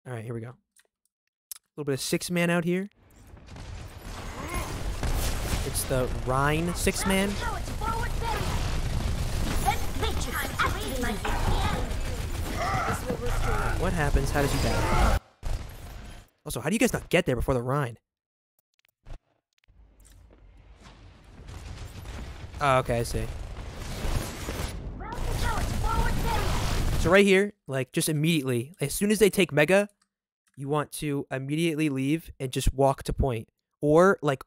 All right, here we go. A little bit of 6-man out here. It's the Rhine 6-man. What happens? How does he die? Also, how do you guys not get there before the Rhine? Oh, okay, I see. So right here, like, just immediately, as soon as they take Mega, you want to immediately leave and just walk to point. Or, like,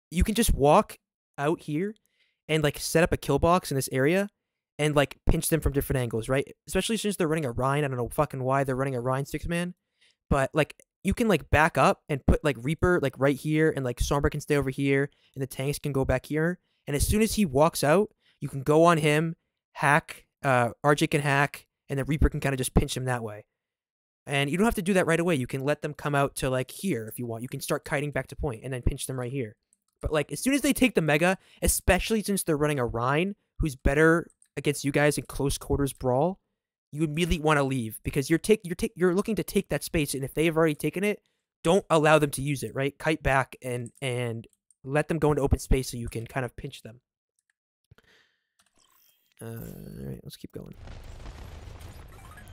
you can just walk out here and, like, set up a kill box in this area and, like, pinch them from different angles, right? Especially since they're running a Rhine. I don't know fucking why they're running a Rhine 6-man. But, like, you can, like, back up and put, like, Reaper, like, right here, and, like, Sombra can stay over here, and the tanks can go back here. And as soon as he walks out, you can go on him, hack, RJ can hack, and the Reaper can kind of just pinch him that way. And you don't have to do that right away. You can let them come out to, like, here if you want. You can start kiting back to point and then pinch them right here. But, like, as soon as they take the Mega, especially since they're running a Rhine, who's better against you guys in close quarters brawl, you immediately want to leave because you're looking to take that space, and if they've already taken it, don't allow them to use it, right? Kite back and let them go into open space so you can kind of pinch them. Alright, let's keep going.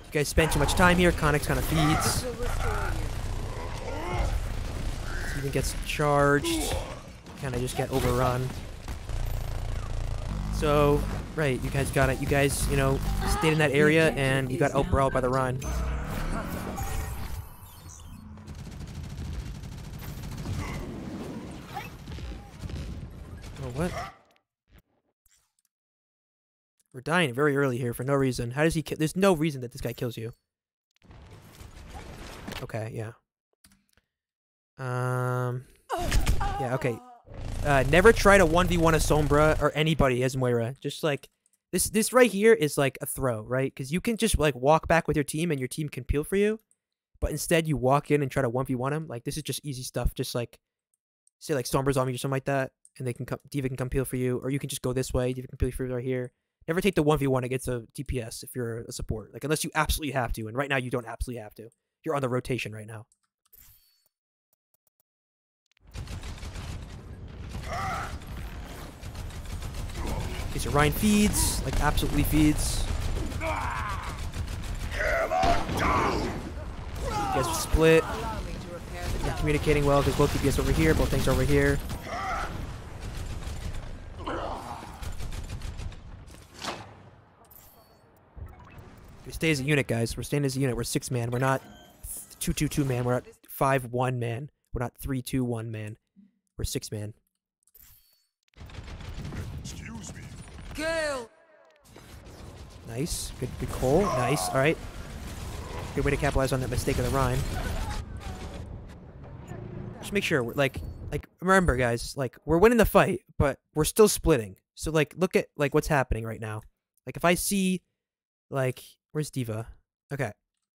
You guys spend too much time here. Connix kind of feeds. Steven gets charged. Kind of just get overrun. So, right, you guys got it. You guys, you know, stayed in that area and you got outbrawled by the Rhine. Oh, what? We're dying very early here for no reason. How does he kill? There's no reason that this guy kills you. Okay, yeah. Yeah, okay. Never try to 1v1 a Sombra or anybody as Moira. Just like this right here is like a throw, right? Because you can just like walk back with your team and your team can peel for you. But instead you walk in and try to 1v1 him. Like this is just easy stuff. Just like say like Sombra's on me or something like that, and they can come, Diva can come peel for you, or you can just go this way. Diva can peel for you right here. Never take the 1v1 against a DPS if you're a support. Like unless you absolutely have to, and right now you don't absolutely have to. You're on the rotation right now. Okay, so Ryan feeds, like absolutely feeds. You guys are split. You're communicating well because both DPS over here, both things over here. We stay as a unit, guys. We're staying as a unit. We're 6-man. We're not 2-2-2 man. We're not 5-1 man. We're not 3-2-1 man. We're 6-man. Excuse me. Gale. Nice. Good call. Nice. All right. Good way to capitalize on that mistake of the Rhine. Just make sure we're like remember, guys. Like we're winning the fight, but we're still splitting. So like look at like what's happening right now. Like if I see like where's Diva? Okay.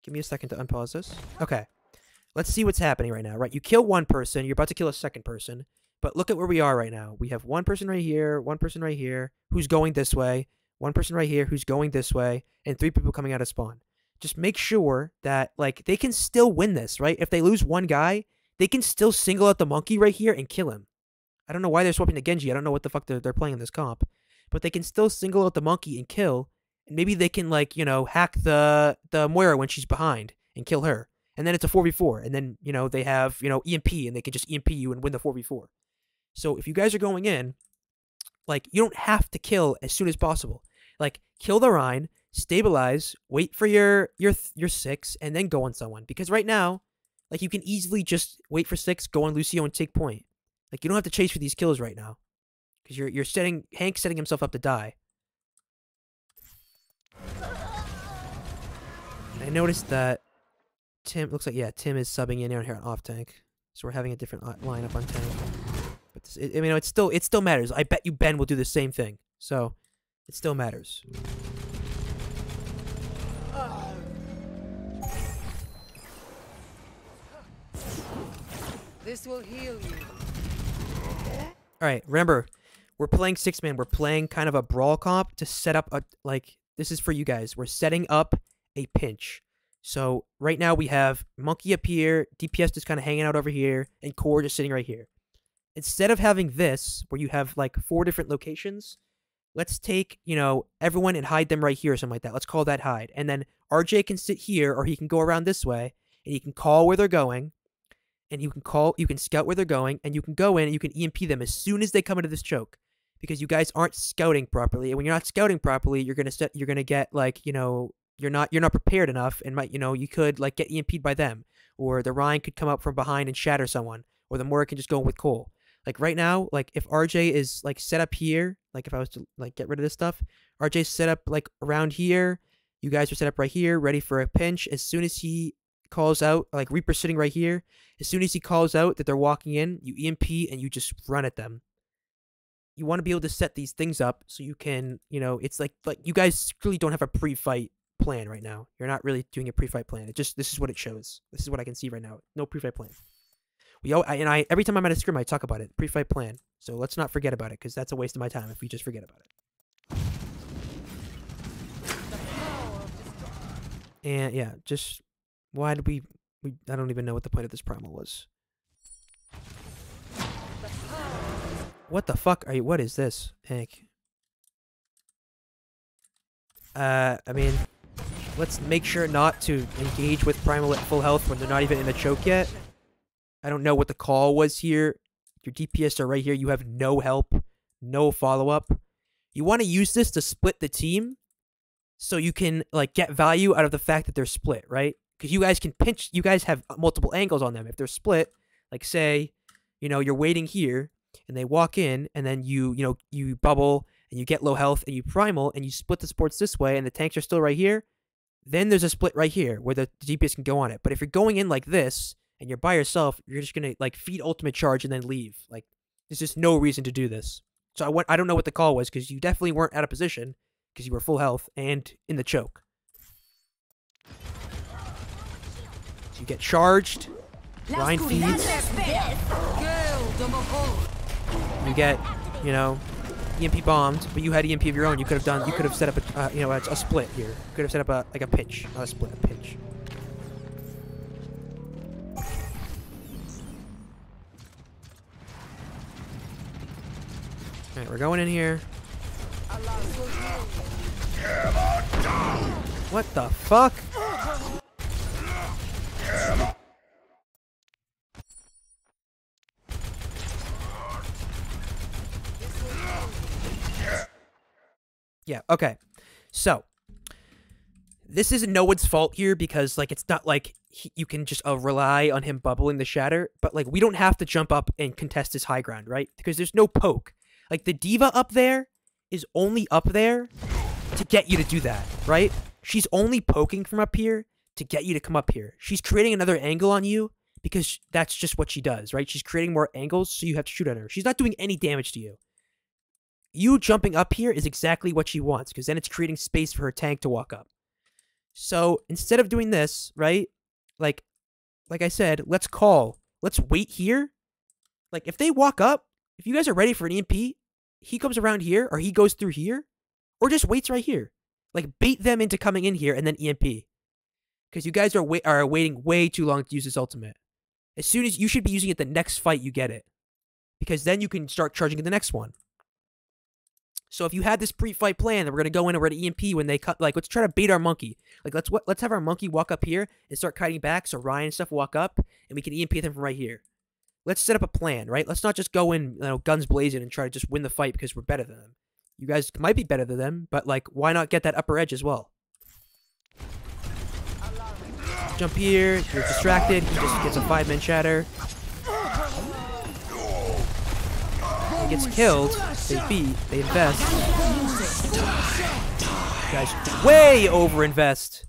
Give me a second to unpause this. Okay. Let's see what's happening right now. Right. You kill one person. You're about to kill a second person. But look at where we are right now. We have one person right here, one person right here, who's going this way, one person right here who's going this way, and 3 people coming out of spawn. Just make sure that, like, they can still win this, right? If they lose one guy, they can still single out the monkey right here and kill him. I don't know why they're swapping to Genji. I don't know what the fuck they're playing in this comp. But they can still single out the monkey and kill, and maybe they can, like, you know, hack the Moira when she's behind and kill her. And then it's a 4v4, and then, you know, they have, you know, EMP, and they can just EMP you and win the 4v4. So if you guys are going in, like, you don't have to kill as soon as possible. Like, kill the Rhine, stabilize, wait for your 6, and then go on someone. Because right now, like, you can easily just wait for 6, go on Lucio, and take point. Like, you don't have to chase for these kills right now. Because you're setting, Hank's setting himself up to die. And I noticed that Tim, looks like, yeah, Tim is subbing in here on off tank. So we're having a different lineup on tank. But this, I mean, it still matters. I bet you Ben will do the same thing. So it still matters. This will heal you. All right, remember, we're playing 6-man. We're playing kind of a brawl comp to set up a, like, this is for you guys. We're setting up a pinch. So right now we have Monkey up here, DPS just kind of hanging out over here, and Core just sitting right here. Instead of having this, where you have like 4 different locations, let's take, everyone and hide them right here or something like that. Let's call that hide. And then RJ can sit here, or he can go around this way, and he can call where they're going, and you can scout where they're going, and you can go in and you can EMP them as soon as they come into this choke. Because you guys aren't scouting properly. And when you're not scouting properly, you're gonna get like, you're not prepared enough, and you could like get EMP'd by them. Or the Ryan could come up from behind and shatter someone. Or the Mora can just go with Cole. Like right now, like if RJ is like set up here, like if I was to like get rid of this stuff, RJ's set up like around here. You guys are set up right here, ready for a pinch. As soon as he calls out, like Reaper's sitting right here. As soon as he calls out that they're walking in, you EMP and you just run at them. You want to be able to set these things up so you can, it's like you guys really don't have a pre-fight plan right now. You're not really doing a pre-fight plan. This is what it shows. This is what I can see right now. No pre-fight plan. Every time I'm at a scrim, I talk about it. Pre-fight plan. So let's not forget about it, because that's a waste of my time if we just forget about it. And yeah, just why did we I don't even know what the point of this primal was. What the fuck are you? What is this, Hank? I mean, let's make sure not to engage with primal at full health when they're not even in the choke yet. I don't know what the call was here. Your DPS are right here. You have no help, no follow-up. You want to use this to split the team so you can like get value out of the fact that they're split, right? Because you guys can pinch, you guys have multiple angles on them. If they're split, like say, you're waiting here and they walk in and then you bubble and you get low health and you primal and you split the supports this way and the tanks are still right here, then there's a split right here where the DPS can go on it. But if you're going in like this, and you're by yourself, you're just gonna like feed ultimate charge and then leave. Like, there's just no reason to do this. So I don't know what the call was, because you definitely weren't out of position because you were full health and in the choke. So you get charged. Ryan feeds. You get, EMP bombed, but you had EMP of your own. You could have set up a split here. You could have set up a pinch, not a split, a pinch. Alright, we're going in here. What the fuck? Yeah, okay. So, this isn't no one's fault here because, like, it's not like you can just rely on him bubbling the shatter, but, like, we don't have to jump up and contest his high ground, right? Because there's no poke. Like, the diva up there is only up there to get you to do that, right? She's only poking from up here to get you to come up here. She's creating another angle on you because that's just what she does, right? She's creating more angles, so you have to shoot at her. She's not doing any damage to you. You jumping up here is exactly what she wants, because then it's creating space for her tank to walk up. So, instead of doing this, right, like I said, let's wait here. Like, if they walk up, if you guys are ready for an EMP, he comes around here, or he goes through here, or just waits right here. Like, bait them into coming in here and then EMP. Because you guys are waiting way too long to use this ultimate. As soon as you should be using it the next fight you get it. Because then you can start charging in the next one. So if you had this pre-fight plan that we're going to go in and we're going to EMP when they cut, like, let's try to bait our monkey. Like, let's have our monkey walk up here and start kiting back so Ryan and stuff walk up and we can EMP them from right here. Let's set up a plan, right? Let's not just go in, guns blazing and try to just win the fight because we're better than them. You guys might be better than them, but, like, why not get that upper edge as well? Jump here, you're distracted, he just gets a 5-man shatter. He gets killed, they beat, they invest. You guys way over-invest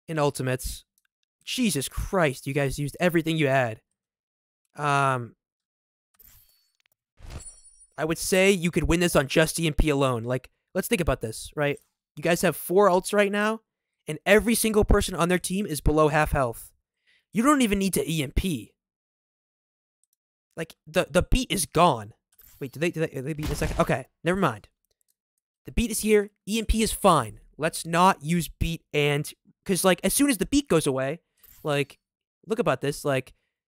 in ultimates. Jesus Christ, you guys used everything you had. I would say you could win this on just EMP alone. Like, let's think about this, right? You guys have 4 ults right now, and every single person on their team is below half health. You don't even need to EMP. Like, the beat is gone. Wait, did they beat in a second? Okay, never mind. The beat is here. EMP is fine. Let's not use beat and because like as soon as the beat goes away, like look about this, like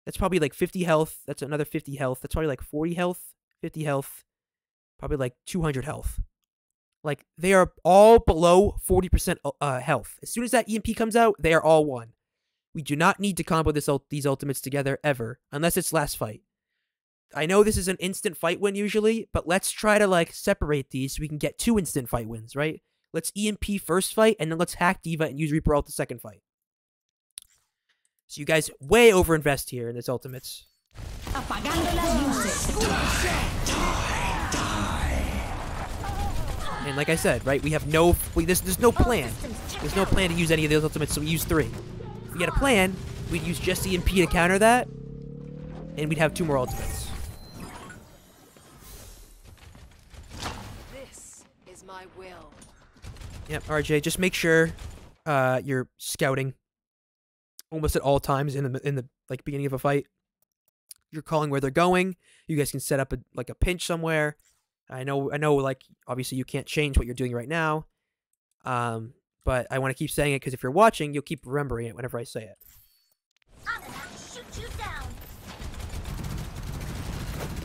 that's probably like 50 health. That's another 50 health. That's probably like 40 health, 50 health, probably like 200 health. Like they are all below 40% health. As soon as that EMP comes out, they are all one. We do not need to combo these ultimates together ever, unless it's last fight. I know this is an instant fight win usually, but let's try to like separate these so we can get 2 instant fight wins, right? Let's EMP first fight, and then let's hack D.Va and use Reaper ult the second fight. So you guys way overinvest here in this ultimates. And like I said, right, we have no, there's no plan. There's no plan to use any of those ultimates, so we use 3. If we had a plan, we'd use just EMP to counter that, and we'd have 2 more ultimates. This is my will. Yep, RJ, just make sure you're scouting almost at all times in the like beginning of a fight. You're calling where they're going. You guys can set up a pinch somewhere. I know like obviously you can't change what you're doing right now. But I want to keep saying it because if you're watching, you'll keep remembering it whenever I say it. I'm gonna have to shoot you down.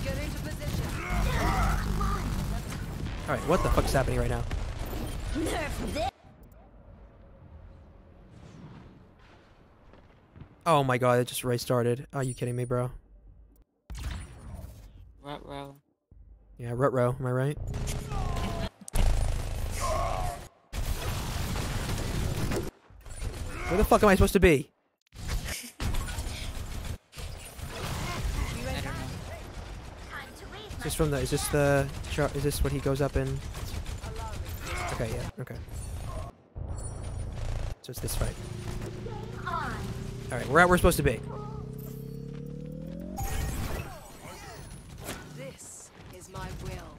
Get into position. Come on. All right, what the fuck is happening right now? Nerf this. Oh my god, it just restarted. Are you kidding me, bro? Ruh-roh. Yeah, rut-row, am I right? Where the fuck am I supposed to be? Is this what he goes up in? Okay, yeah, okay. So it's this fight. Alright, we're at where we're supposed to be. This is my will.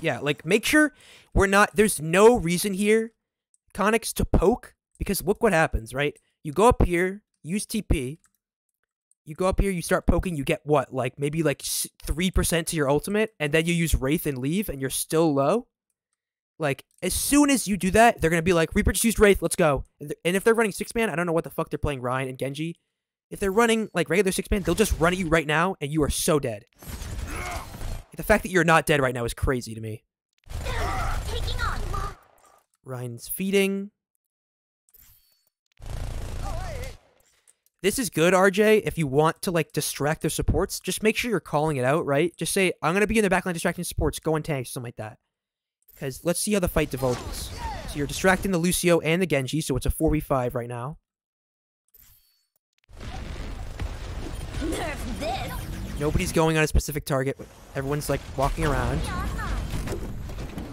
Yeah, like, make sure we're not... There's no reason here, Connix, to poke, because look what happens, right? You go up here, use TP, you go up here, you start poking, you get what? Like, maybe like 3% to your ultimate, and then you use Wraith and leave, and you're still low? Like, as soon as you do that, they're going to be like, Reaper just used Wraith, let's go. And if they're running 6-man, I don't know what the fuck they're playing Ryan and Genji. If they're running, like, regular 6-man, they'll just run at you right now, and you are so dead. The fact that you're not dead right now is crazy to me. Taking on. Ryan's feeding. This is good, RJ, if you want to, like, distract their supports. Just make sure you're calling it out, right? Just say, I'm going to be in the backline distracting supports, go on tanks, something like that. Because let's see how the fight divulges. So you're distracting the Lucio and the Genji, so it's a 4v5 right now. Nerf this. Nobody's going on a specific target. Everyone's, like, walking around.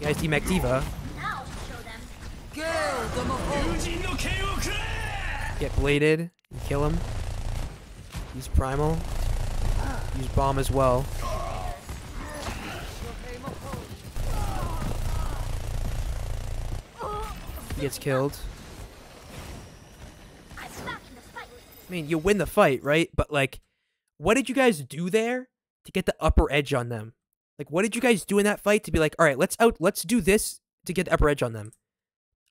You guys team D.Va. Now show them. Get bladed and kill him. Use Primal. Use Bomb as well. He gets killed. I'm back in the fight. I mean, you win the fight, right? But, like, what did you guys do there to get the upper edge on them? Like, what did you guys do in that fight to be like, all right, let's do this to get the upper edge on them?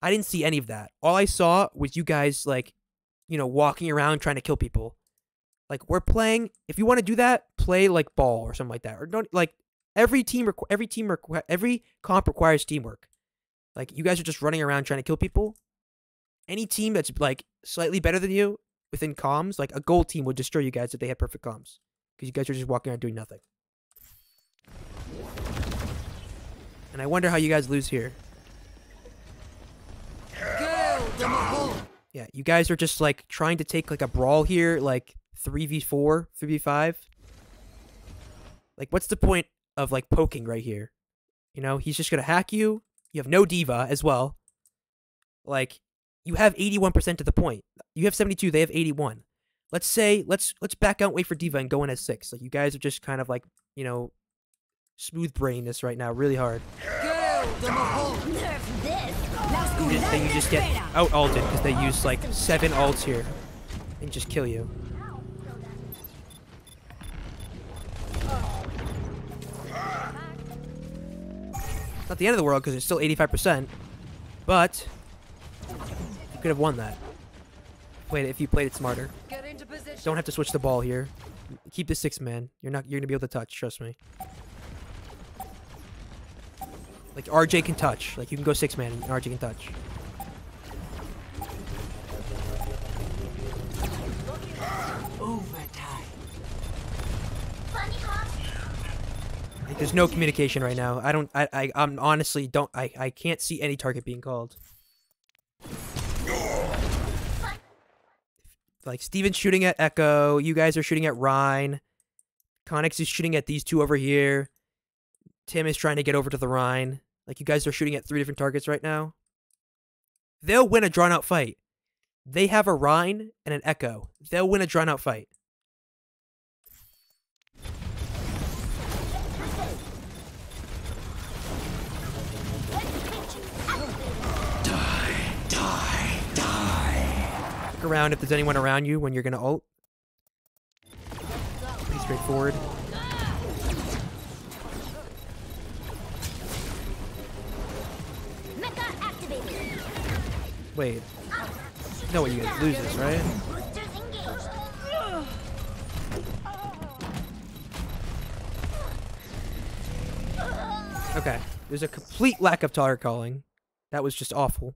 I didn't see any of that. All I saw was you guys, like, you know, walking around trying to kill people. Like, we're playing, if you want to do that, play like ball or something like that. Or don't, like, every comp requires teamwork. Like, you guys are just running around trying to kill people. Any team that's, like, slightly better than you within comms, like, a gold team would destroy you guys if they had perfect comms. Because you guys are just walking around doing nothing. And I wonder how you guys lose here. Yeah, you guys are just, like, trying to take, like, a brawl here, like, 3v4, 3v5. Like, what's the point of, like, poking right here? You know, he's just gonna hack you. You have no D.Va as well. Like, you have 81% to the point. You have 72, they have 81. Let's say, let's back out and wait for D.Va and go in as 6. Like, you guys are just kind of, like, you know, smooth brain this right now, really hard. Nerf this. Then you just get out-ulted because they use, like, 7 ults here and just kill you. It's not the end of the world because it's still 85%. But you could have won that. Wait, if you played it smarter. Get into position. Don't have to switch the ball here. Keep the 6-man. You're gonna be able to touch, trust me. Like RJ can touch. Like you can go 6-man and RJ can touch. Overtime. Bunny hop. Like, there's no communication right now. I'm honestly I can't see any target being called. Like Steven's shooting at Echo, you guys are shooting at Rhine. Connix is shooting at these two over here. Tim is trying to get over to the Rhine. Like you guys are shooting at 3 different targets right now. They'll win a drawn out fight. They have a Rhine and an Echo. They'll win a drawn out fight. Look around if there's anyone around you when you're gonna ult. Pretty straightforward. Mecha activated. Wait. No, what, you guys lose this, right? Boosters engaged. Okay. There's a complete lack of target calling. That was just awful.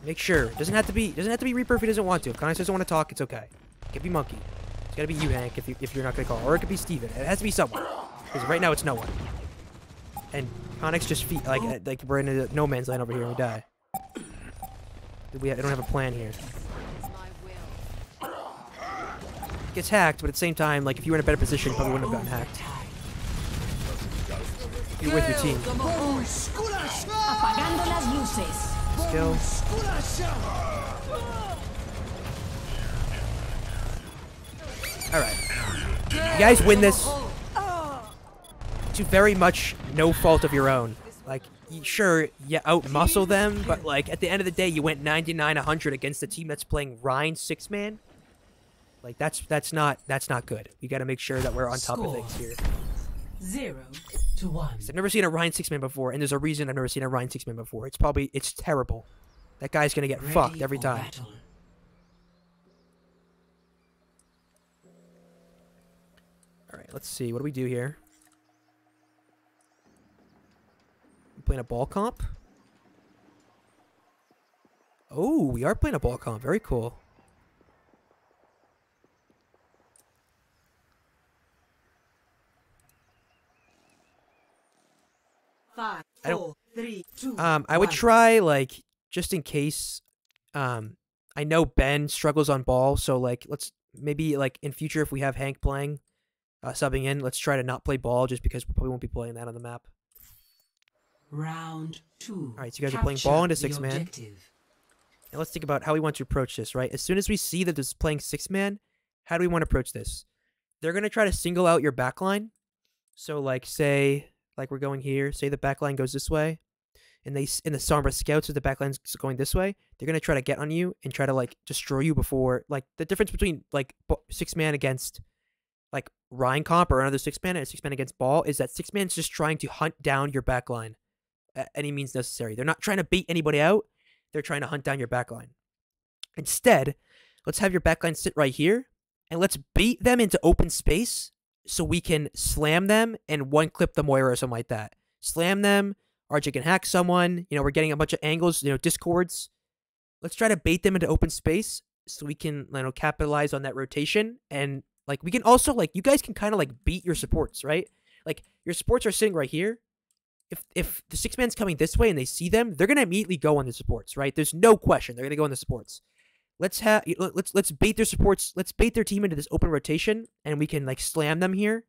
Make sure. Doesn't have to be Reaper if he doesn't want to. If Connix doesn't want to talk, it's okay. It could be Monkey. It's gotta be you, Hank, if you're not gonna call. Or it could be Steven. It has to be someone. Because right now it's no one. And Connix just like we're in a no man's land over here and we die. I don't have a plan here. Is my will. Gets hacked, but at the same time, like if you were in a better position, you probably wouldn't have gotten hacked. You're with your team. Apagando las luces. Skill. Alright. You guys win this to very much no fault of your own. Like, sure, you out-muscle them, but like at the end of the day, you went 99-100 against a team that's playing Rhine 6-man. Like that's not good. We got to make sure that we're on top of things here. 0-1. I've never seen a Rhine 6-man before, and there's a reason I've never seen a Rhine 6-man before. It's terrible. That guy's gonna get fucked every time. Alright, let's see. What do we do here? We playing a ball comp? Oh, we are playing a ball comp. Very cool. Five, I don't- 4, 3, 2, I would 1. try, like, just in case, I know Ben struggles on ball, so, like, let's, maybe, like, in future, if we have Hank playing, subbing in, let's try to not play ball, just because we probably won't be playing that on the map. Round 2. Alright, so you guys are playing ball into 6-man. And let's think about how we want to approach this, right? As soon as we see that this is playing 6-man, how do we want to approach this? They're going to try to single out your backline. So, like, say, like, we're going here. Say the backline goes this way. And the Sombra scouts with the backline's going this way. They're going to try to get on you and try to, like, destroy you before... Like, the difference between, like, 6-man against, like, Rhine comp or another 6-man and a 6-man against ball is that 6-man's just trying to hunt down your backline at any means necessary. They're not trying to bait anybody out. They're trying to hunt down your backline. Instead, let's have your backline sit right here, and let's bait them into open space so we can slam them and one-clip the Moira or something like that. Slam them, RJ can hack someone, you know, we're getting a bunch of angles, you know, discords. Let's try to bait them into open space so we can, you know, capitalize on that rotation. And, like, we can also, like, you guys can kind of, like, beat your supports, right? Like, your supports are sitting right here. If the 6-man's coming this way and they see them, they're gonna immediately go on the supports, right? There's no question they're gonna go on the supports. Let's bait their supports. Let's bait their team into this open rotation, and we can like slam them here,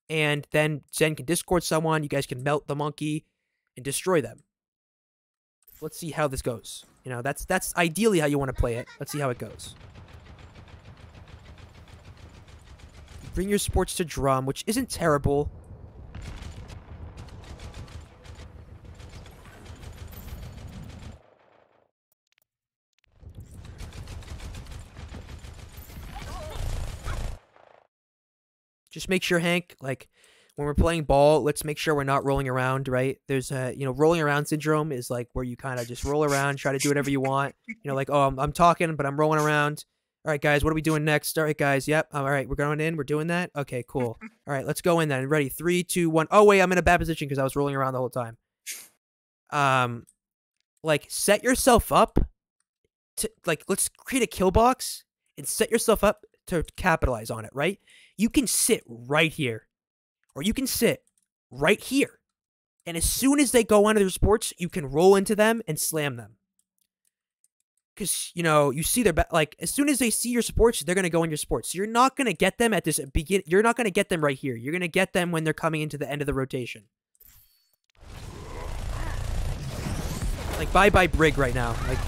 and then Zen can discord someone. You guys can melt the monkey and destroy them. Let's see how this goes. You know, that's ideally how you want to play it. Let's see how it goes. Bring your supports to drum, which isn't terrible. Just make sure, Hank, like, when we're playing ball, let's make sure we're not rolling around, right? There's rolling around syndrome is like where you kind of just roll around, try to do whatever you want. Like, oh, I'm talking, but I'm rolling around. All right, guys, what are we doing next? All right, guys, yep. All right, we're going in. We're doing that. Okay, cool. All right, let's go in then. Ready? 3, 2, 1. Oh wait, I'm in a bad position because I was rolling around the whole time. Like set yourself up to let's create a kill box and set yourself up to capitalize on it, right? You can sit right here. Or you can sit right here. And as soon as they go onto their sports, you can roll into them and slam them. Because, you see their as soon as they see your sports, they're going to go in your sports. So you're not going to get them at this you're not going to get them right here. You're going to get them when they're coming into the end of the rotation. Like, bye-bye Brig right now. Like,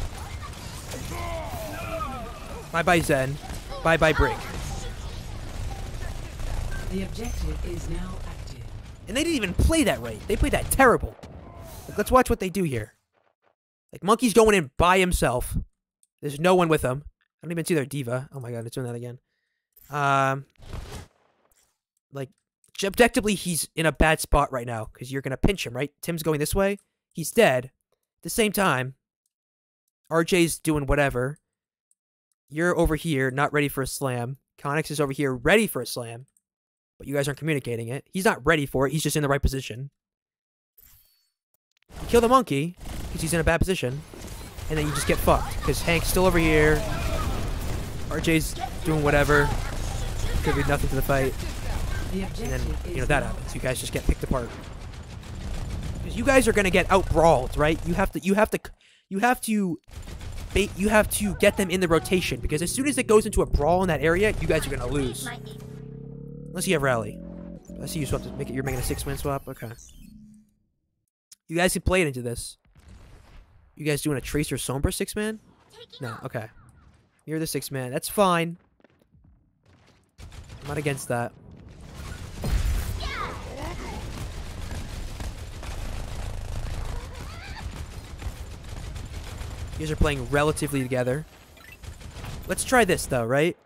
bye-bye Zen. Bye-bye Brig. The objective is now active. And they didn't even play that right. They played that terrible. Like, let's watch what they do here. Like, Monkey's going in by himself. There's no one with him. I don't even see their diva. Oh my god, it's doing that again. Like, objectively, he's in a bad spot right now. Because you're going to pinch him, right? Tim's going this way. He's dead. At the same time, RJ's doing whatever. You're over here, not ready for a slam. Connix is over here, ready for a slam. But you guys aren't communicating it. He's not ready for it. He's just in the right position. You kill the monkey, because he's in a bad position. And then you just get fucked. Because Hank's still over here. RJ's doing whatever. Could be nothing to the fight. And then, that happens. You guys just get picked apart. Because you guys are going to get out-brawled, right? You have to get them in the rotation. Because as soon as it goes into a brawl in that area, you guys are going to lose. Unless you have rally. I see you swap to make it. You're making a 6-man swap. Okay. You guys can play it into this. You guys doing a Tracer Sombra 6-man? No. Okay. You're the 6-man. That's fine. I'm not against that. You guys are playing relatively together. Let's try this though, right?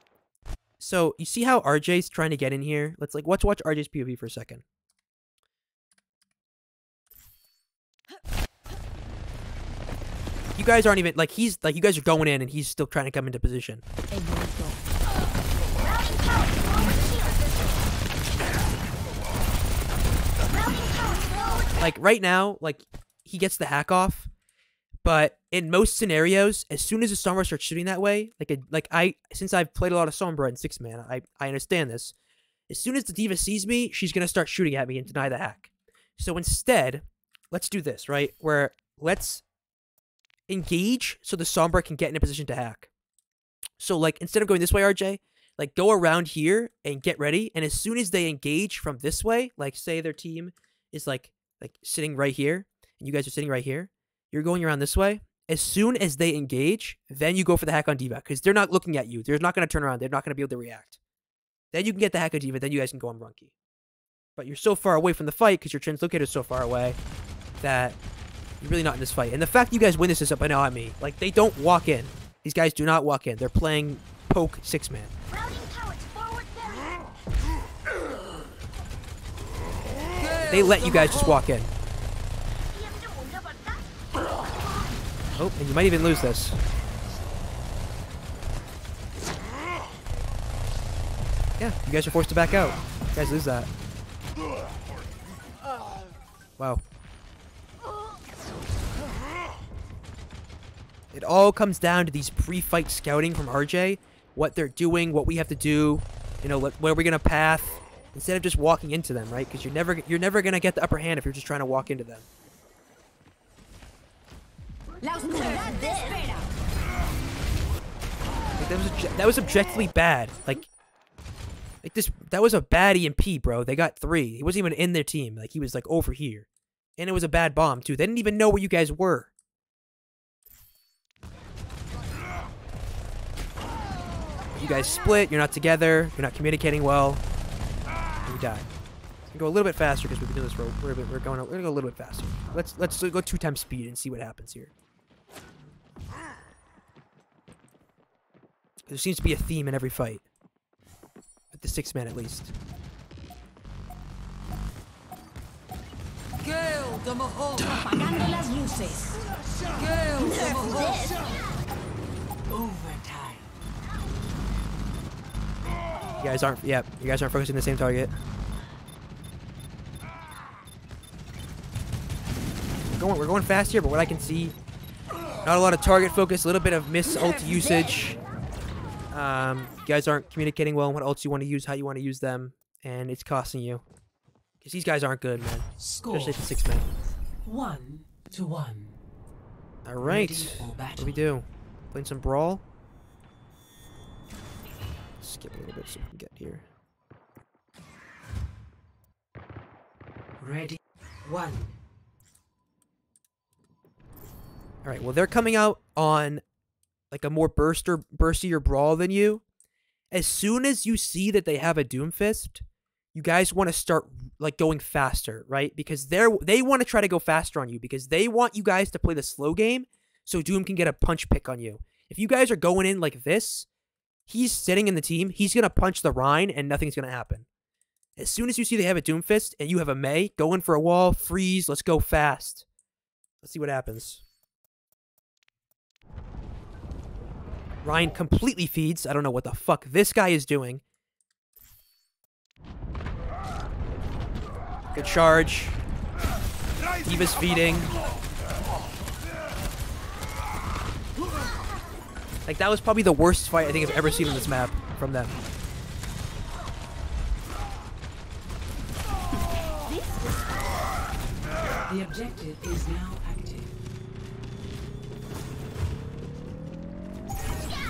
So, you see how RJ's trying to get in here? Let's watch RJ's POV for a second. You guys aren't even, you guys are going in and he's still trying to come into position. Like, right now, he gets the hack off. But in most scenarios, as soon as a Sombra starts shooting that way, since I've played a lot of Sombra in 6-man, I understand this. As soon as the diva sees me, she's going to start shooting at me and deny the hack. So instead, let's do this, right? Where let's engage so the Sombra can get in a position to hack. So, instead of going this way, RJ, go around here and get ready. And as soon as they engage from this way, say their team is, sitting right here, and you guys are sitting right here, you're going around this way. As soon as they engage, then you go for the hack on diva. Because they're not looking at you. They're not going to turn around. They're not going to be able to react. Then you can get the hack on diva. Then you guys can go on Runky. But you're so far away from the fight because your translocator is so far away that you're really not in this fight. And the fact you guys win this is up and out at me. They don't walk in. These guys do not walk in. They're playing poke 6-man. They let you guys just walk in. Oh, and you might even lose this. Yeah, you guys are forced to back out. You guys lose that. Wow. It all comes down to these pre-fight scouting from RJ. What they're doing, what we have to do, where we're gonna path, instead of just walking into them, right? Because you're never gonna get the upper hand if you're just trying to walk into them. That was objectively bad. That was a bad EMP, bro. They got 3. He wasn't even in their team. He was over here. And it was a bad bomb too. They didn't even know where you guys were. You guys split, you're not together, you're not communicating well, and you die. Go a little bit faster because we've been doing this for we're gonna go a little bit faster. Let's go 2 times speed and see what happens here. There seems to be a theme in every fight. With the 6-man at least. Apagando las luces. Overtime. You guys aren't. Yeah, you guys aren't focusing the same target. We're going fast here, but what I can see, not a lot of target focus, a little bit of miss ult usage. You guys aren't communicating well on what ults you want to use, how you want to use them, and it's costing you. Because these guys aren't good, man. Score Especially at the 6-man. 1-1. Alright. Ready for What battle. do we do? Playing some Brawl? Skip a little bit so we can get here. Ready. 1. Alright, well, they're coming out on like a more burstier Brawl than you. As soon as you see that they have a Doomfist, you guys want to start like going faster, right? Because they want to try to go faster on you because they want you guys to play the slow game so Doom can get a punch pick on you. If you guys are going in like this, he's sitting in the team, he's going to punch the Rhine and nothing's going to happen. As soon as you see they have a Doomfist and you have a Mei, go in for a wall, freeze, let's go fast. Let's see what happens. Ryan completely feeds. I don't know what the fuck this guy is doing. Good charge. D.Va's feeding. Like, that was probably the worst fight I think I've ever seen on this map from them. The objective is now active.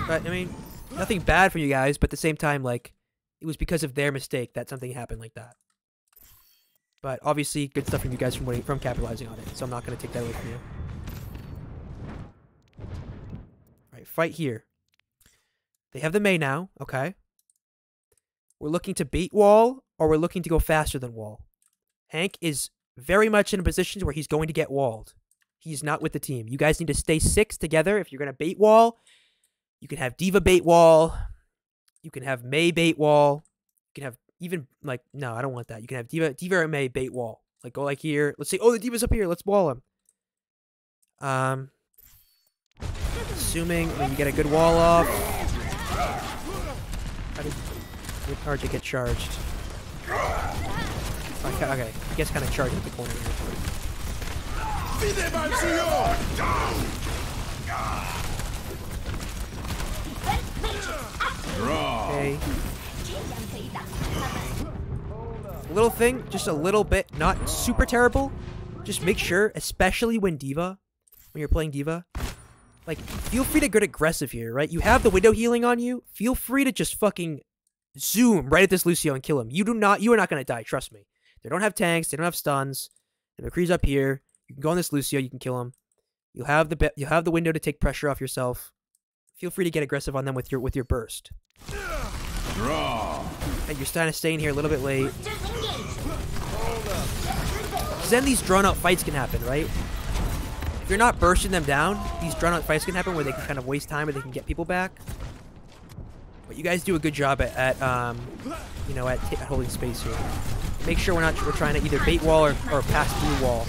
But, I mean, nothing bad for you guys, but at the same time, like, it was because of their mistake that something happened like that. But obviously, good stuff from you guys from capitalizing on it, so I'm not going to take that away from you. Alright, fight here. They have the Mei now, okay. We're looking to bait wall, or we're looking to go faster than wall. Hank is very much in a position where he's going to get walled. He's not with the team. You guys need to stay 6 together if you're going to bait wall. You can have D.Va bait wall. You can have Mei bait wall. You can have even, like, no, I don't want that. You can have D.Va or Mei bait wall. Like, go like here. Let's say, oh, the D.Va's up here. Let's wall him. Assuming when you get a good wall off. How did it's hard to get charged. Okay. I guess kind of charge at the corner here. Okay. Little thing, just a little bit, not super terrible. Just make sure, especially when you're playing D.Va, like, feel free to get aggressive here, right? You have the window healing on you. Feel free to just fucking zoom right at this Lucio and kill him. You are not going to die, trust me. They don't have tanks, they don't have stuns. The McCree's up here. You can go on this Lucio, you can kill him. You'll have the window to take pressure off yourself. Feel free to get aggressive on them with your burst. Draw. And you're starting to stay in here a little bit late. Because then these drawn out fights can happen, right? If you're not bursting them down, these drawn out fights can happen where they can kind of waste time or they can get people back. But you guys do a good job at holding space here. Make sure we're trying to either bait wall or pass through wall.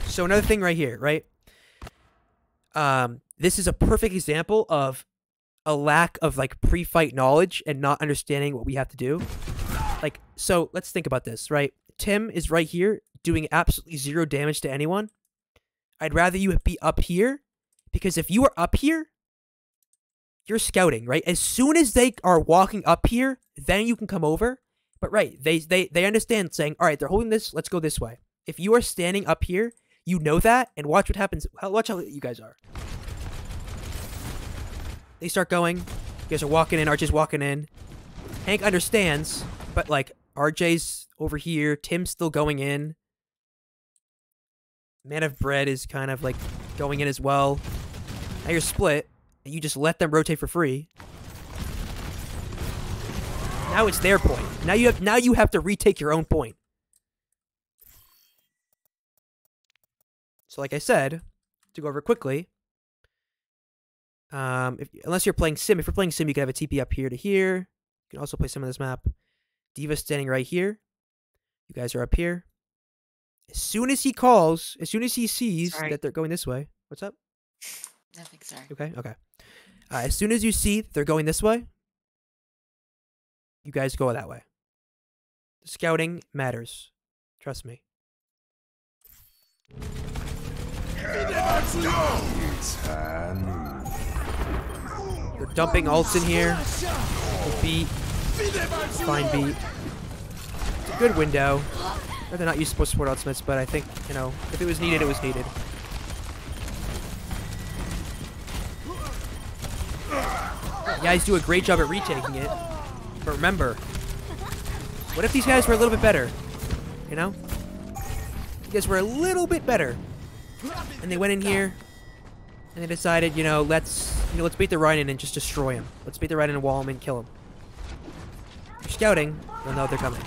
So another thing right here, right? This is a perfect example of a lack of like pre-fight knowledge and not understanding what we have to do. Like, so let's think about this, right? Tim is right here doing absolutely 0 damage to anyone. I'd rather you be up here because if you are up here, you're scouting, right? As soon as they are walking up here, then you can come over. But right, they understand saying, all right, they're holding this, let's go this way. If you are standing up here, you know that, and watch what happens. Watch how you guys are. They start going. You guys are walking in. RJ's walking in. Hank understands, but like RJ's over here. Tim's still going in. Man of Bread is kind of like going in as well. Now you're split, and you just let them rotate for free. Now it's their point. Now you have to retake your own point. So like I said, to go over quickly, unless you're playing Sim, if you're playing Sim, you can have a TP up here to here. You can also play Sim on this map. Diva's standing right here. You guys are up here. As soon as he calls, as soon as he sees that they're going this way. What's up? Nothing, sorry. Okay, okay. As soon as you see they're going this way, you guys go that way. The scouting matters. Trust me. They're dumping ults in here. Good beat. Fine beat. It's a good window. They're not used to support ultimates, but I think, you know, if it was needed, it was needed. You guys do a great job at retaking it. But remember, what if these guys were a little bit better? You know? You guys were a little bit better. And they went in here and they decided, let's bait the Rhino and just destroy him. Let's bait the Rhino and wall him and kill him. If you're scouting, you'll know they're coming. You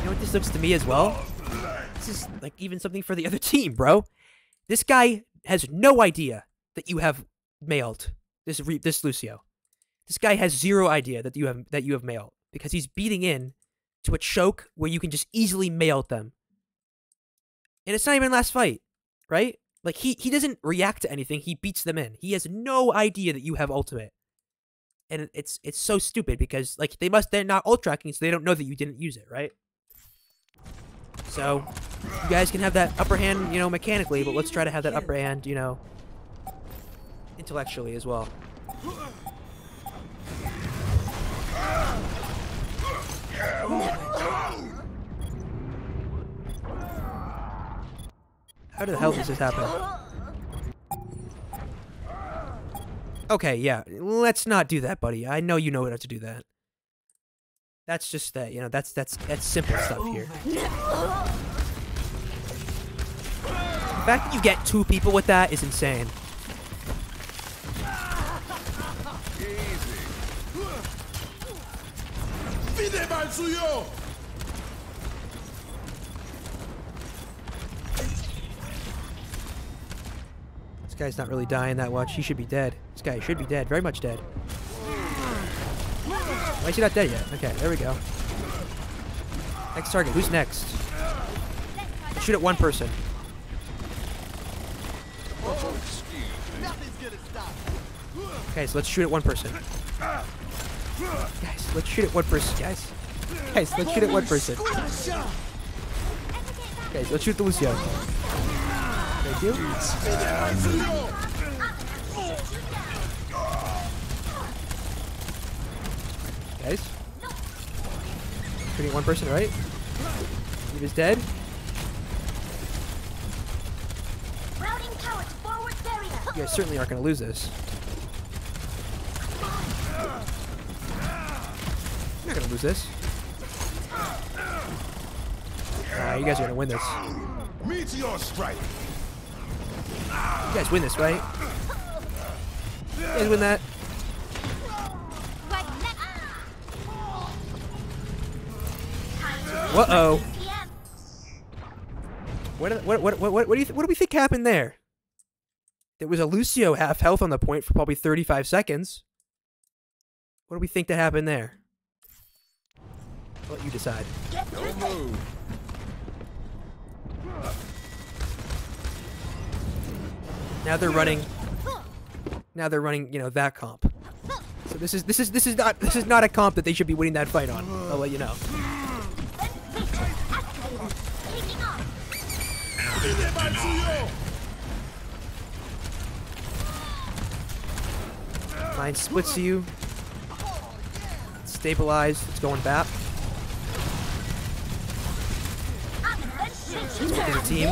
know what this looks to me as well? This is like even something for the other team, bro. This guy has no idea that you have mailed this Lucio. This guy has zero idea that you have mailed because he's beating in to a choke where you can just easily mail them. And it's not even last fight, right? Like he doesn't react to anything. He beats them in. He has no idea that you have ultimate. And it's so stupid because like they're not ult tracking, so they don't know that you didn't use it, right? So you guys can have that upper hand, mechanically, but let's try to have that upper hand, intellectually as well. How the hell does this happen? Okay, yeah, let's not do that, buddy. I know you know how to do that. That's just that, that's simple stuff here. The fact that you get 2 people with that is insane. This guy's not really dying that much. He should be dead. This guy should be dead. Very much dead. Why is he not dead yet? Okay, there we go. Next target. Who's next? Shoot at one person. Okay, so let's shoot at one person. Guys, let's shoot at one person, guys. Guys, let's shoot at one person. Guys, let's shoot the Lucio. Thank you. Guys. Shooting one person, right? He is dead. You guys certainly aren't going to lose this. You're not going to lose this. You guys are going to win this. Meteor strike. You guys win this, right? You guys win that. Uh-oh. What do we think happened there? There was a Lucio half health on the point for probably 35 seconds. What do we think that happened there? I'll let you decide. Don't move. Now they're running, that comp. So this is not a comp that they should be winning that fight on. I'll let you know. Mine splits you. It's stabilized. It's going back. Let's look at the team.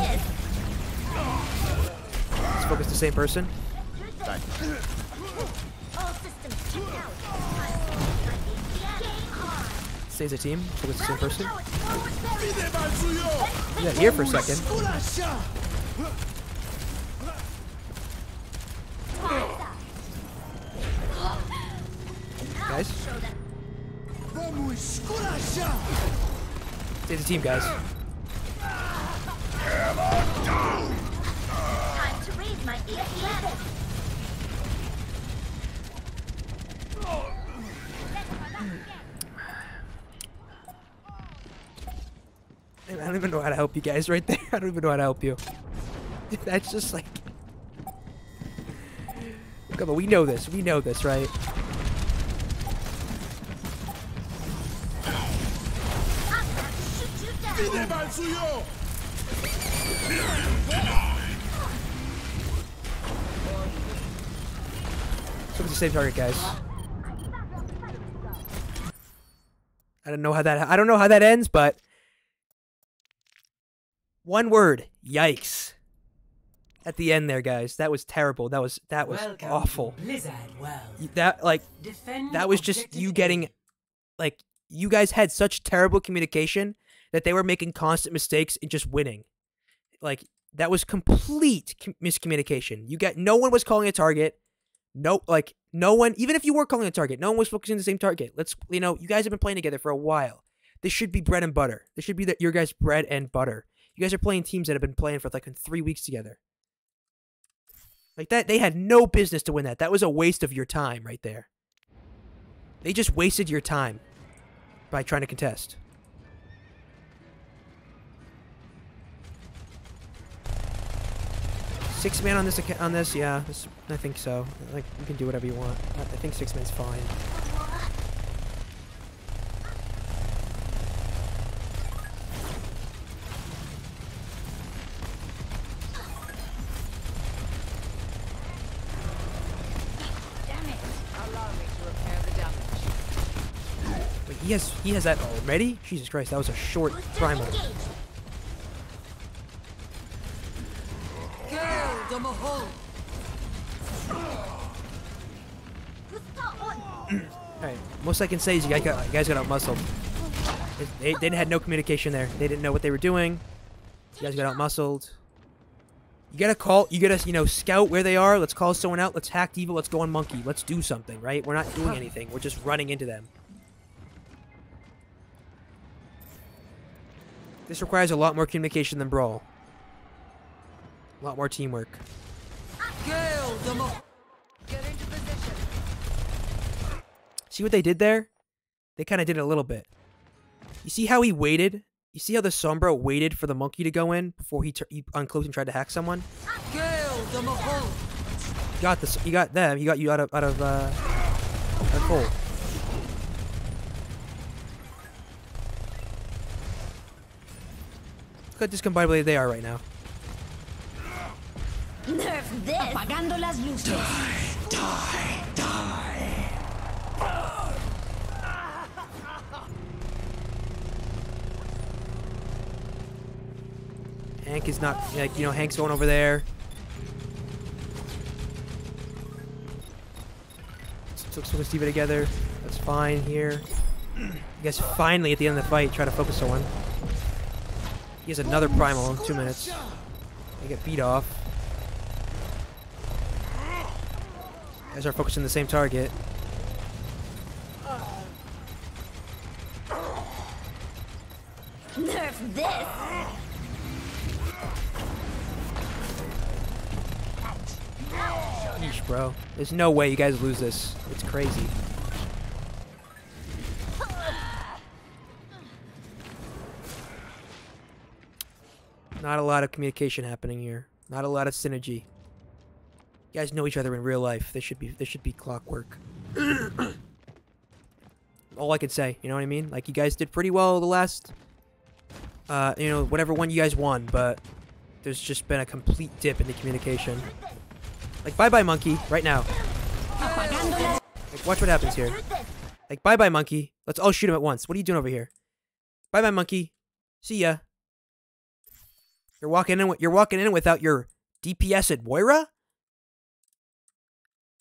Let's focus the same person. stay as a team. So it's the same person. Vide mal suyo! Do that here for a second. Guys, Vamos esculachar! stay as a team, guys. Time to raise my EPS. I don't even know how to help you guys right there. I don't even know how to help you. That's just like... Come on, we know this. We know this, right? I'm about to shoot you down. Vide mal suyo! So it's the same target, guys. I don't know how that ends, but one word, yikes. At the end there, guys. That was terrible. That was Welcome awful. to Blizzard World. Defend That was just objective you A. getting, like, you guys had such terrible communication that they were making constant mistakes and just winning. Like, that was complete miscommunication. No one was calling a target. No one, even if you were calling a target, no one was focusing on the same target. You guys have been playing together for a while. This should be bread and butter. This should be your guys' bread and butter. You guys are playing teams that have been playing for like 3 weeks together. Like that, they had no business to win that. That was a waste of your time right there. They just wasted your time by trying to contest. Six man on this, yeah. I think so. Like, you can do whatever you want. I think 6 man's fine. Wait, he has that already? Jesus Christ, that was a short primer. Alright, most I can say is you guys got out-muscled. They had no communication there. They didn't know what they were doing. You guys got out-muscled. You gotta scout where they are. Let's call someone out. Let's hack Diva. Let's go on Monkey. Let's do something, right? We're not doing anything. We're just running into them. This requires a lot more communication than Brawl. A lot more teamwork. See what they did there? They kind of did it a little bit. You see how he waited? You see how the Sombra waited for the Monkey to go in before he uncloaked and tried to hack someone? You got this. You got them. He got you out of hole. Look how discombobulated they are right now. Nerf this. Apagando las luces. Hank is not, Hank's going over there. Let's leave it together. That's fine here. You guys finally, at the end of the fight, try to focus on one. He has another primal in 2 minutes. They get beat off. You guys are focusing on the same target. Nerf this. Yeesh, bro. There's no way you guys lose this. It's crazy. Not a lot of communication happening here. Not a lot of synergy. You guys know each other in real life. This should be clockwork. All I could say, you know what I mean? Like, you guys did pretty well the last, whatever one you guys won, but there's just been a complete dip in the communication. Like, bye-bye, Monkey, right now. Like, watch what happens here. Like, bye-bye, Monkey. Let's all shoot him at once. What are you doing over here? Bye-bye, Monkey. See ya. You're walking in without your DPS at Moira?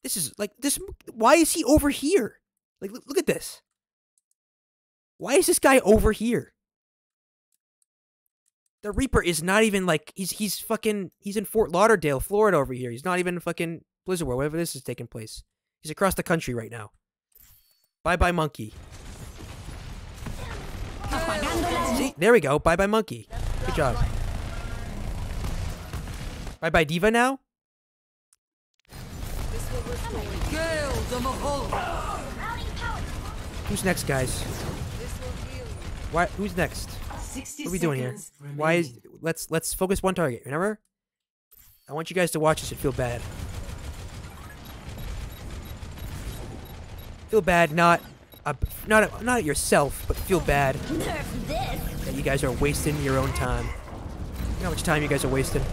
This is, like, this... Why is he over here? Like, look at this. Why is this guy over here? The Reaper is not even like he's in Fort Lauderdale, Florida over here. He's not even in fucking Blizzard World, wherever this is taking place. He's across the country right now. Bye bye monkey. See, there we go. Bye bye monkey. Good job. Bye bye diva now. Who's next, guys? Why? Who's next? What are we doing here? Why is let's focus one target. Remember? I want you guys to watch this and feel bad. Feel bad, not at yourself, but feel bad that you guys are wasting your own time. You know how much time you guys are wasting?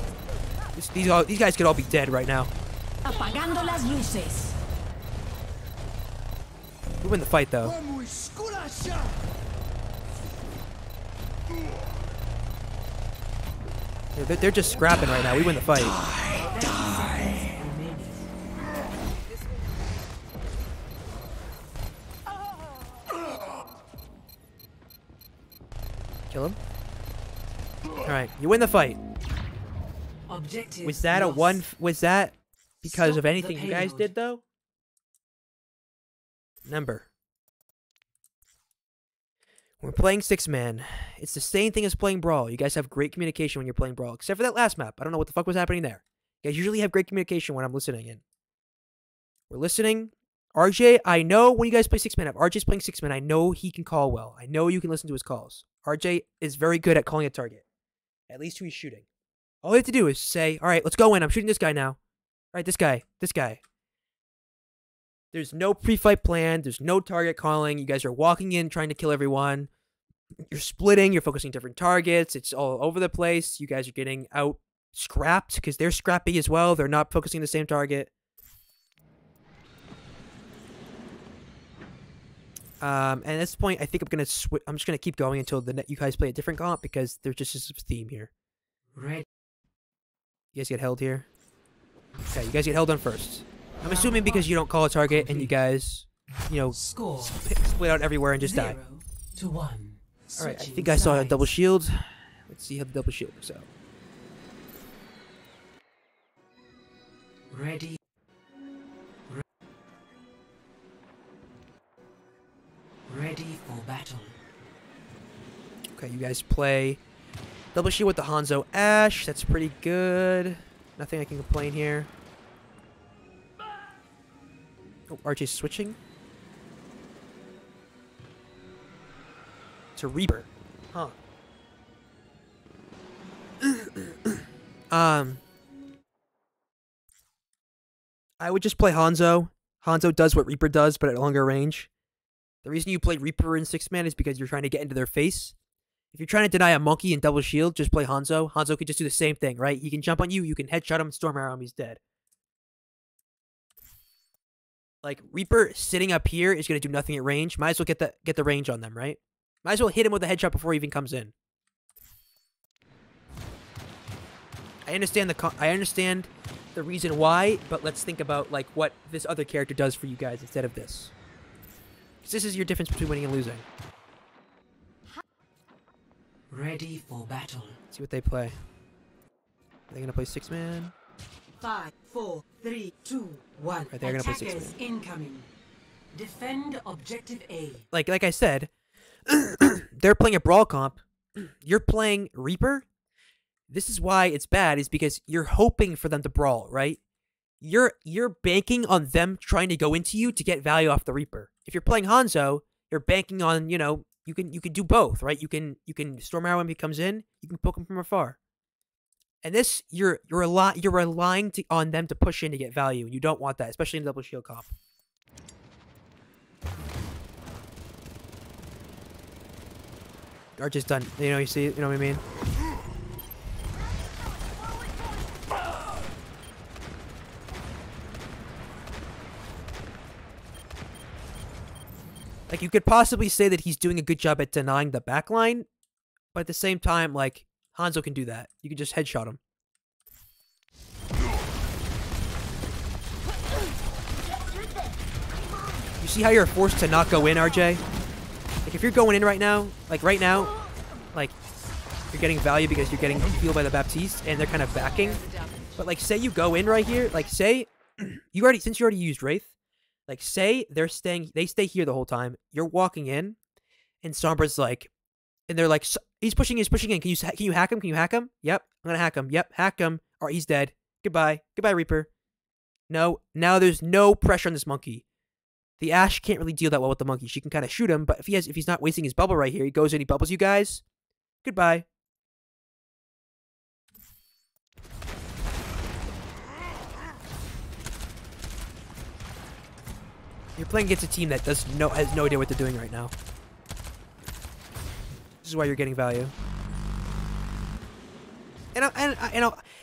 These guys could all be dead right now. Apagando las luces. We win the fight though. They're just scrapping right now. We win the fight. Kill him. Alright, you win the fight. Was that a one? Was that because of anything you guys did though? Remember, when we're playing 6-man, it's the same thing as playing Brawl. You guys have great communication when you're playing Brawl, except for that last map. I don't know what the fuck was happening there. You guys usually have great communication when I'm listening in. We're listening. RJ, I know when you guys play 6-man, if RJ's playing 6-man, I know he can call well. I know you can listen to his calls. RJ is very good at calling a target. At least who he's shooting. All you have to do is say, all right, let's go in. I'm shooting this guy now. All right, this guy. There's no pre-fight plan. There's no target calling. You guys are walking in trying to kill everyone. You're splitting. You're focusing different targets. It's all over the place. You guys are getting out scrapped because they're scrappy as well. They're not focusing the same target. And at this point, I think I'm just gonna keep going until you guys play a different comp because there's just a theme here. Right. You guys get held here. Okay, you guys get held on first. I'm assuming because you don't call a target and you guys, split out everywhere and just die. 0-1. Alright, I think I saw a double shield. Let's see how the double shield works out. Ready. Ready for battle. Okay, you guys play double shield with the Hanzo Ash. That's pretty good. Nothing I can complain here. Oh, RJ's switching to Reaper. Huh. I would just play Hanzo. Hanzo does what Reaper does, but at longer range. The reason you play Reaper in 6-man is because you're trying to get into their face. If you're trying to deny a monkey in double shield, just play Hanzo. Hanzo could just do the same thing, right? He can jump on you, you can headshot him, storm arrow him, he's dead. Like, Reaper sitting up here is going to do nothing at range. Might as well get the range on them, right? Might as well hit him with a headshot before he even comes in. I understand the reason why, but let's think about like what this other character does for you guys instead of this. Because this is your difference between winning and losing. Ready for battle. See what they play. Are they going to play 6-man? 5, 4, 3, 2, 1. Right, they're gonna play 6-man. Attackers incoming. Defend objective A. Like I said, they're playing a brawl comp. You're playing Reaper. This is why it's bad, is because you're hoping for them to brawl, right? You're banking on them trying to go into you to get value off the Reaper. If you're playing Hanzo, you're banking on, you can do both, right? You can storm arrow him when he comes in, you can poke him from afar. And this, you're relying on them to push in to get value. You don't want that, especially in double shield comp. Arch is done. You see, you know what I mean? Like, you could possibly say that he's doing a good job at denying the backline, but at the same time, like, Hanzo can do that. You can just headshot him. You see how you're forced to not go in, RJ? Like, if you're going in right now, like, like, you're getting value because you're getting healed by the Baptiste, and they're kind of backing. But, like, say you go in right here, like, say, since you already used Wraith, like, say they stay here the whole time, you're walking in, and Sombra's like, and they're like, he's pushing in, can you hack him, Yep, I'm gonna hack him, yep, hack him, alright, he's dead, goodbye, Reaper. No, now there's no pressure on this monkey. The Ashe can't really deal that well with the monkey. She can kind of shoot him, but if he's not wasting his bubble right here, he goes in, he bubbles you guys. Goodbye. You're playing against a team that has no idea what they're doing right now. This is why you're getting value. And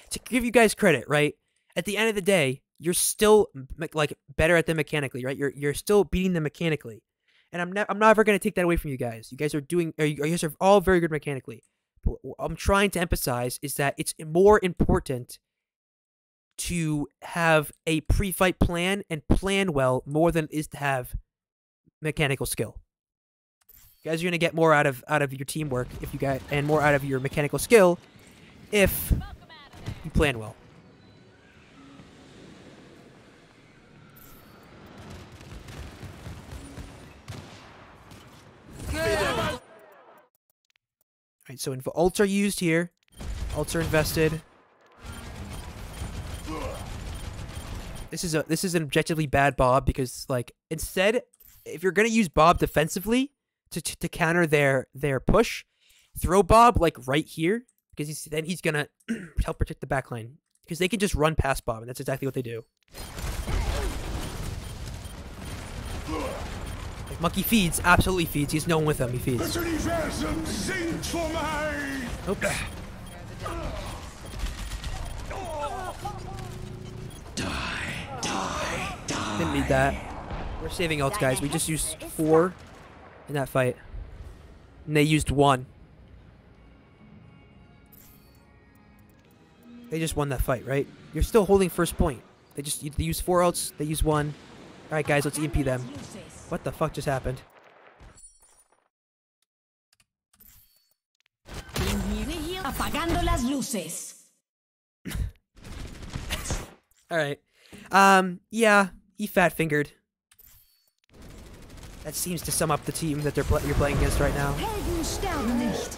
to give you guys credit, right? At the end of the day, you're still like better at them mechanically, right? You're still beating them mechanically, and I'm never gonna take that away from you guys. You guys are all very good mechanically. But what I'm trying to emphasize is that it's more important to have a pre-fight plan and plan well more than it is to have mechanical skill. You guys are gonna get more out of your teamwork if you got, and more out of your mechanical skill if you plan well. Alright, so ults are used here. Ults are invested. This is an objectively bad Bob because, like, instead, if you're gonna use Bob defensively to counter their push, throw Bob like right here because then he's gonna help protect the backline because they can just run past Bob, and that's exactly what they do. Like, Monkey feeds, absolutely feeds. He's no one with him. He feeds. Oops. Didn't need that. We're saving ults, guys. We just used 4 in that fight, and they used 1. They just won that fight, right? You're still holding first point. They use 4 ults. They use 1. All right, guys, let's EMP them. What the fuck just happened? Apagando las luces. Alright. Yeah, he fat-fingered. That seems to sum up the team that you're playing against right now. Helden sterben nicht.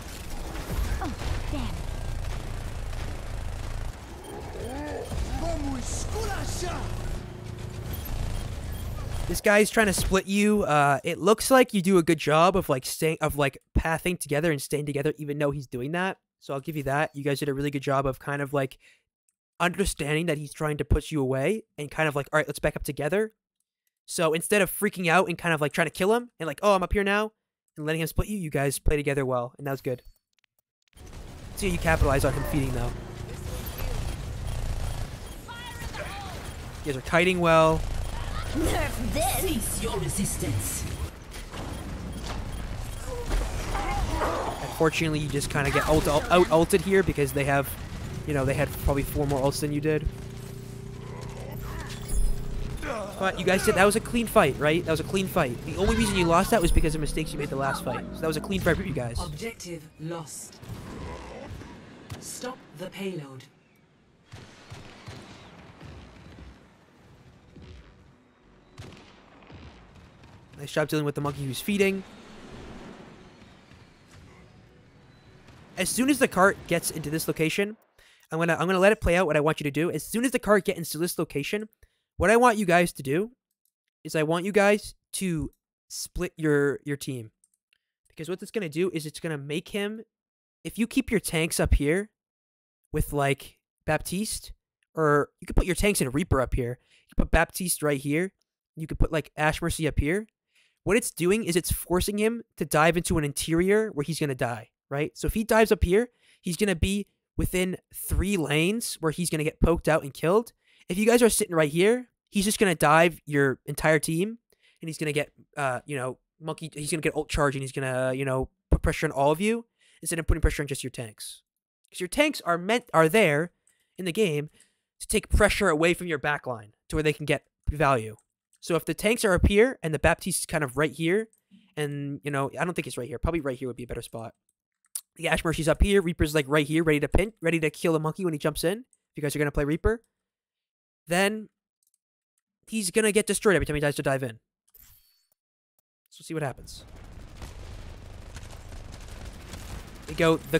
Oh, damn. This guy's trying to split you. It looks like you do a good job of pathing together and staying together, even though he's doing that. So I'll give you that. You guys did a really good job of kind of like understanding that he's trying to push you away and kind of like, all right, let's back up together. So instead of freaking out and kind of like trying to kill him and like, oh, I'm up here now, and letting him split you, you guys play together well, and that was good. See how you capitalize on him feeding though. You guys are kiting well. Nerf this. Cease your resistance. Unfortunately, you just kind of get out-ulted here because they have, you know, they had probably 4 more ults than you did. But you guys did, that was a clean fight, right? That was a clean fight. The only reason you lost that was because of mistakes you made the last fight. So that was a clean fight for you guys. Objective lost. Stop the payload. Nice job dealing with the monkey who's feeding. As soon as the cart gets into this location, I'm gonna let it play out what I want you to do. As soon as the cart gets into this location, what I want you guys to do is I want you guys to split your team. Because what it's gonna do is it's gonna make him, if you keep your tanks up here with like Baptiste, or you could put your tanks in Reaper up here. You can put Baptiste right here. You could put like Ash Mercy up here. What it's doing is it's forcing him to dive into an interior where he's going to die, right? So if he dives up here, he's going to be within 3 lanes where he's going to get poked out and killed. If you guys are sitting right here, he's just going to dive your entire team, and he's going to get, monkey, he's going to get ult charge, and he's going to, put pressure on all of you instead of putting pressure on just your tanks. Because your tanks are there in the game to take pressure away from your backline to where they can get value. So if the tanks are up here and the Baptiste is kind of right here, and you know, I don't think it's right here. Probably right here would be a better spot. The Ash Mercy's up here. Reaper's like right here, ready to kill the monkey when he jumps in. If you guys are gonna play Reaper, then he's gonna get destroyed every time he tries to dive in. So see what happens. They go the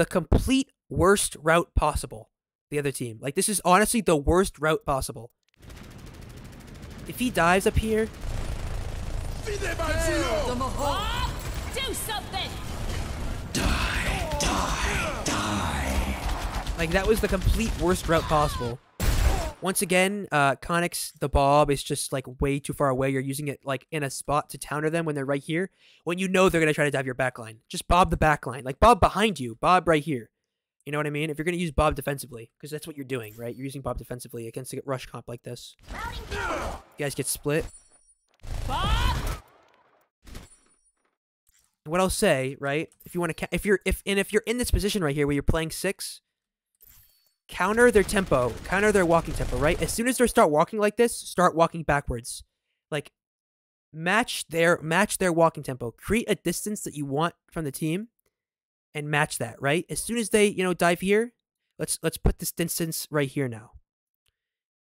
complete worst route possible. The other team, like, this is honestly the worst route possible. If he dives up here, Do something. like, that was the complete worst route possible. Once again, Connix, the Bob, is just, like, way too far away. You're using it, like, in a spot to counter them when they're right here. When you know they're going to try to dive your backline. Just Bob the backline. Like, Bob behind you. Bob right here. You know what I mean? If you're going to use Bob defensively. Because that's what you're doing, right? You're using Bob defensively against a rush comp like this. You guys get split. Bob! What I'll say, right? If you want to... If you're in this position right here where you're playing 6... Counter their tempo. Counter their walking tempo, right? As soon as they start walking like this, start walking backwards. Like, match their walking tempo. Create a distance that you want from the team and match that, right? As soon as they, you know, dive here, let's put this distance right here now.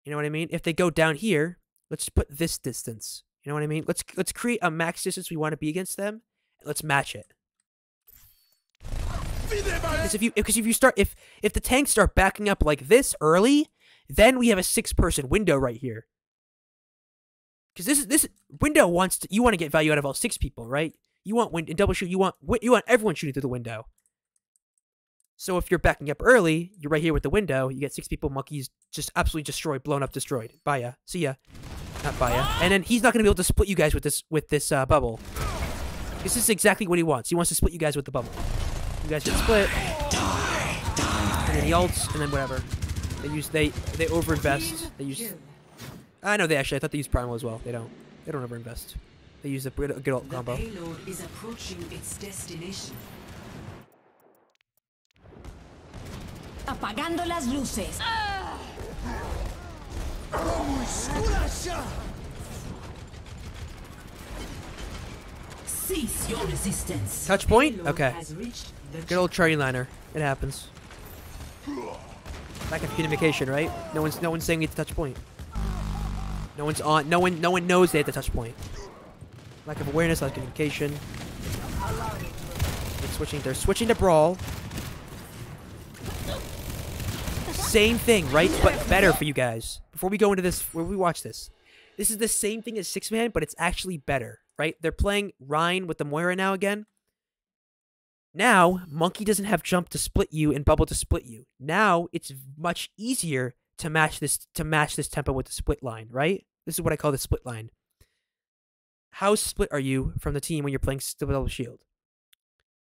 You know what I mean? If they go down here, let's put this distance. You know what I mean? Let's create a max distance we want to be against them, and let's match it. Because if the tanks start backing up like this early, then we have a 6-person window right here. Because this window you want to get value out of all 6 people, right? You want in double shoot, you want everyone shooting through the window. So if you're backing up early, you're right here with the window. You get 6 people, monkeys just absolutely destroyed, blown up, destroyed. Bye ya, see ya, not bye ya. And then he's not gonna be able to split you guys with this bubble. This is exactly what he wants. He wants to split you guys with the bubble. You guys get split, and then he ults, and then whatever. They overinvest. They use. I know they actually. I thought they used primal as well. They don't. They don't overinvest. They use a good ult combo. The payload is approaching its destination. Apagando las luces. Cease your resistance. Touch point? Payload Okay. has reached the Good old train liner. It happens. Lack of communication, right? No one's saying we have to touch point. No one's on. No one knows they have to touch point. Lack of awareness, lack of communication. They're switching to brawl. Same thing, right? But better for you guys. Before we go into this, where we watch this, this is the same thing as 6-man, but it's actually better, right? They're playing Rhine with the Moira now again. Now, Monkey doesn't have jump to split you and bubble to split you. Now, it's much easier to match this tempo with the split line, right? This is what I call the split line. How split are you from the team when you're playing double shield?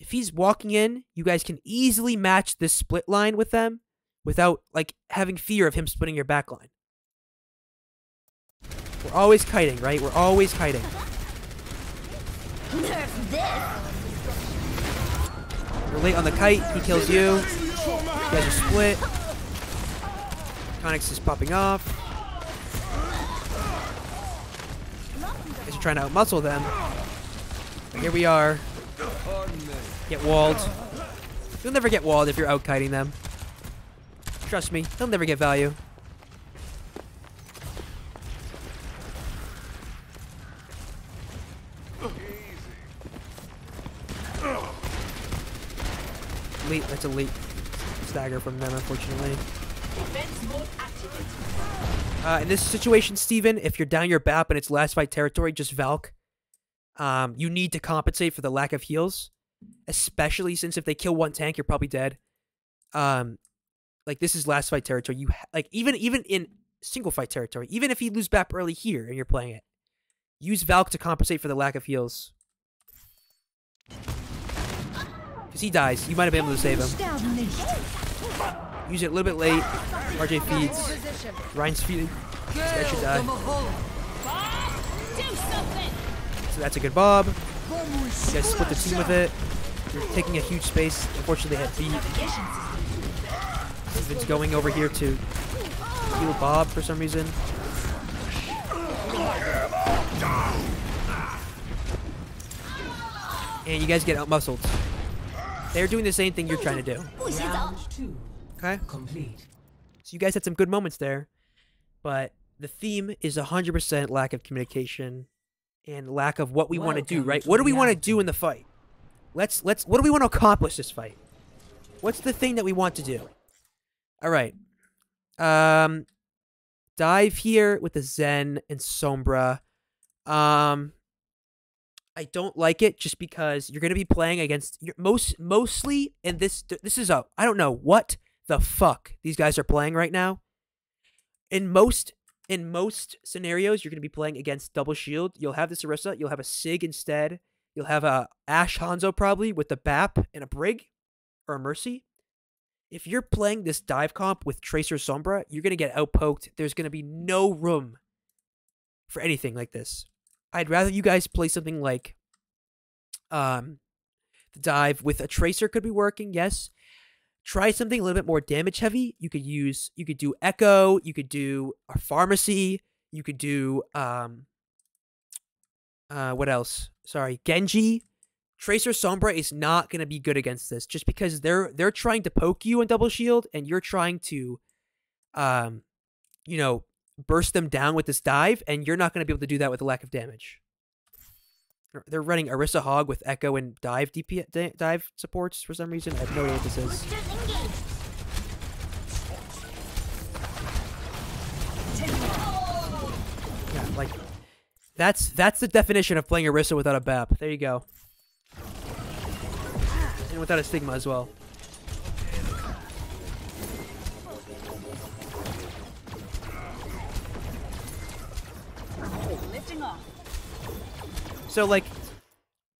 If he's walking in, you guys can easily match this split line with them without, like, having fear of him splitting your back line. We're always kiting, right? We're always kiting. Nerf this. You're late on the kite, he kills you. You guys are split. Connix is popping off. You guys are trying to outmuscle them. But here we are. Get walled. You'll never get walled if you're out-kiting them. Trust me, they'll never get value. That's a late stagger from them, unfortunately. In this situation, Steven, if you're down your BAP and it's last fight territory, just Valk. You need to compensate for the lack of heals, especially since if they kill one tank, you're probably dead. Like, this is last fight territory. You like even in single fight territory, even if you lose BAP early here and you're playing it, use Valk to compensate for the lack of heals. Because he dies, you might have been able to save him. Use it a little bit late. RJ feeds. Ryan's feeding. This guy should die. So that's a good Bob. You guys split the team with it. You're taking a huge space. Unfortunately, they had beat. Steven's going over here to heal Bob for some reason. and you guys get outmuscled. They're doing the same thing you're trying to do. Round 2 Okay? complete. So you guys had some good moments there, but the theme is 100% lack of communication and lack of what we want to do, Welcome right? to What do we want to reality. do in the fight? Let's what do we want to accomplish this fight? What's the thing that we want to do? All right. Dive here with the Zen and Sombra. I don't like it just because you're going to be playing against mostly in this is I don't know what the fuck these guys are playing right now. In most scenarios, you're going to be playing against double shield. You'll have this Orisa, you'll have a Sig instead. You'll have a Ashe Hanzo probably with the BAP and a Brig or a Mercy. If you're playing this dive comp with Tracer Sombra, you're going to get outpoked. There's going to be no room for anything like this. I'd rather you guys play something like the dive with a Tracer could be working, yes. Try something a little bit more damage heavy. You could do Echo, you could do a Pharmacy, you could do what else? Sorry, Genji. Tracer Sombra is not going to be good against this just because they're trying to poke you in double shield and you're trying to burst them down with this dive, and you're not going to be able to do that with a lack of damage. They're running Orisa Hog with Echo and dive dive supports for some reason. I have no idea what this is. Yeah, like that's the definition of playing Orisa without a BAP. There you go. And without a Stigma as well. So like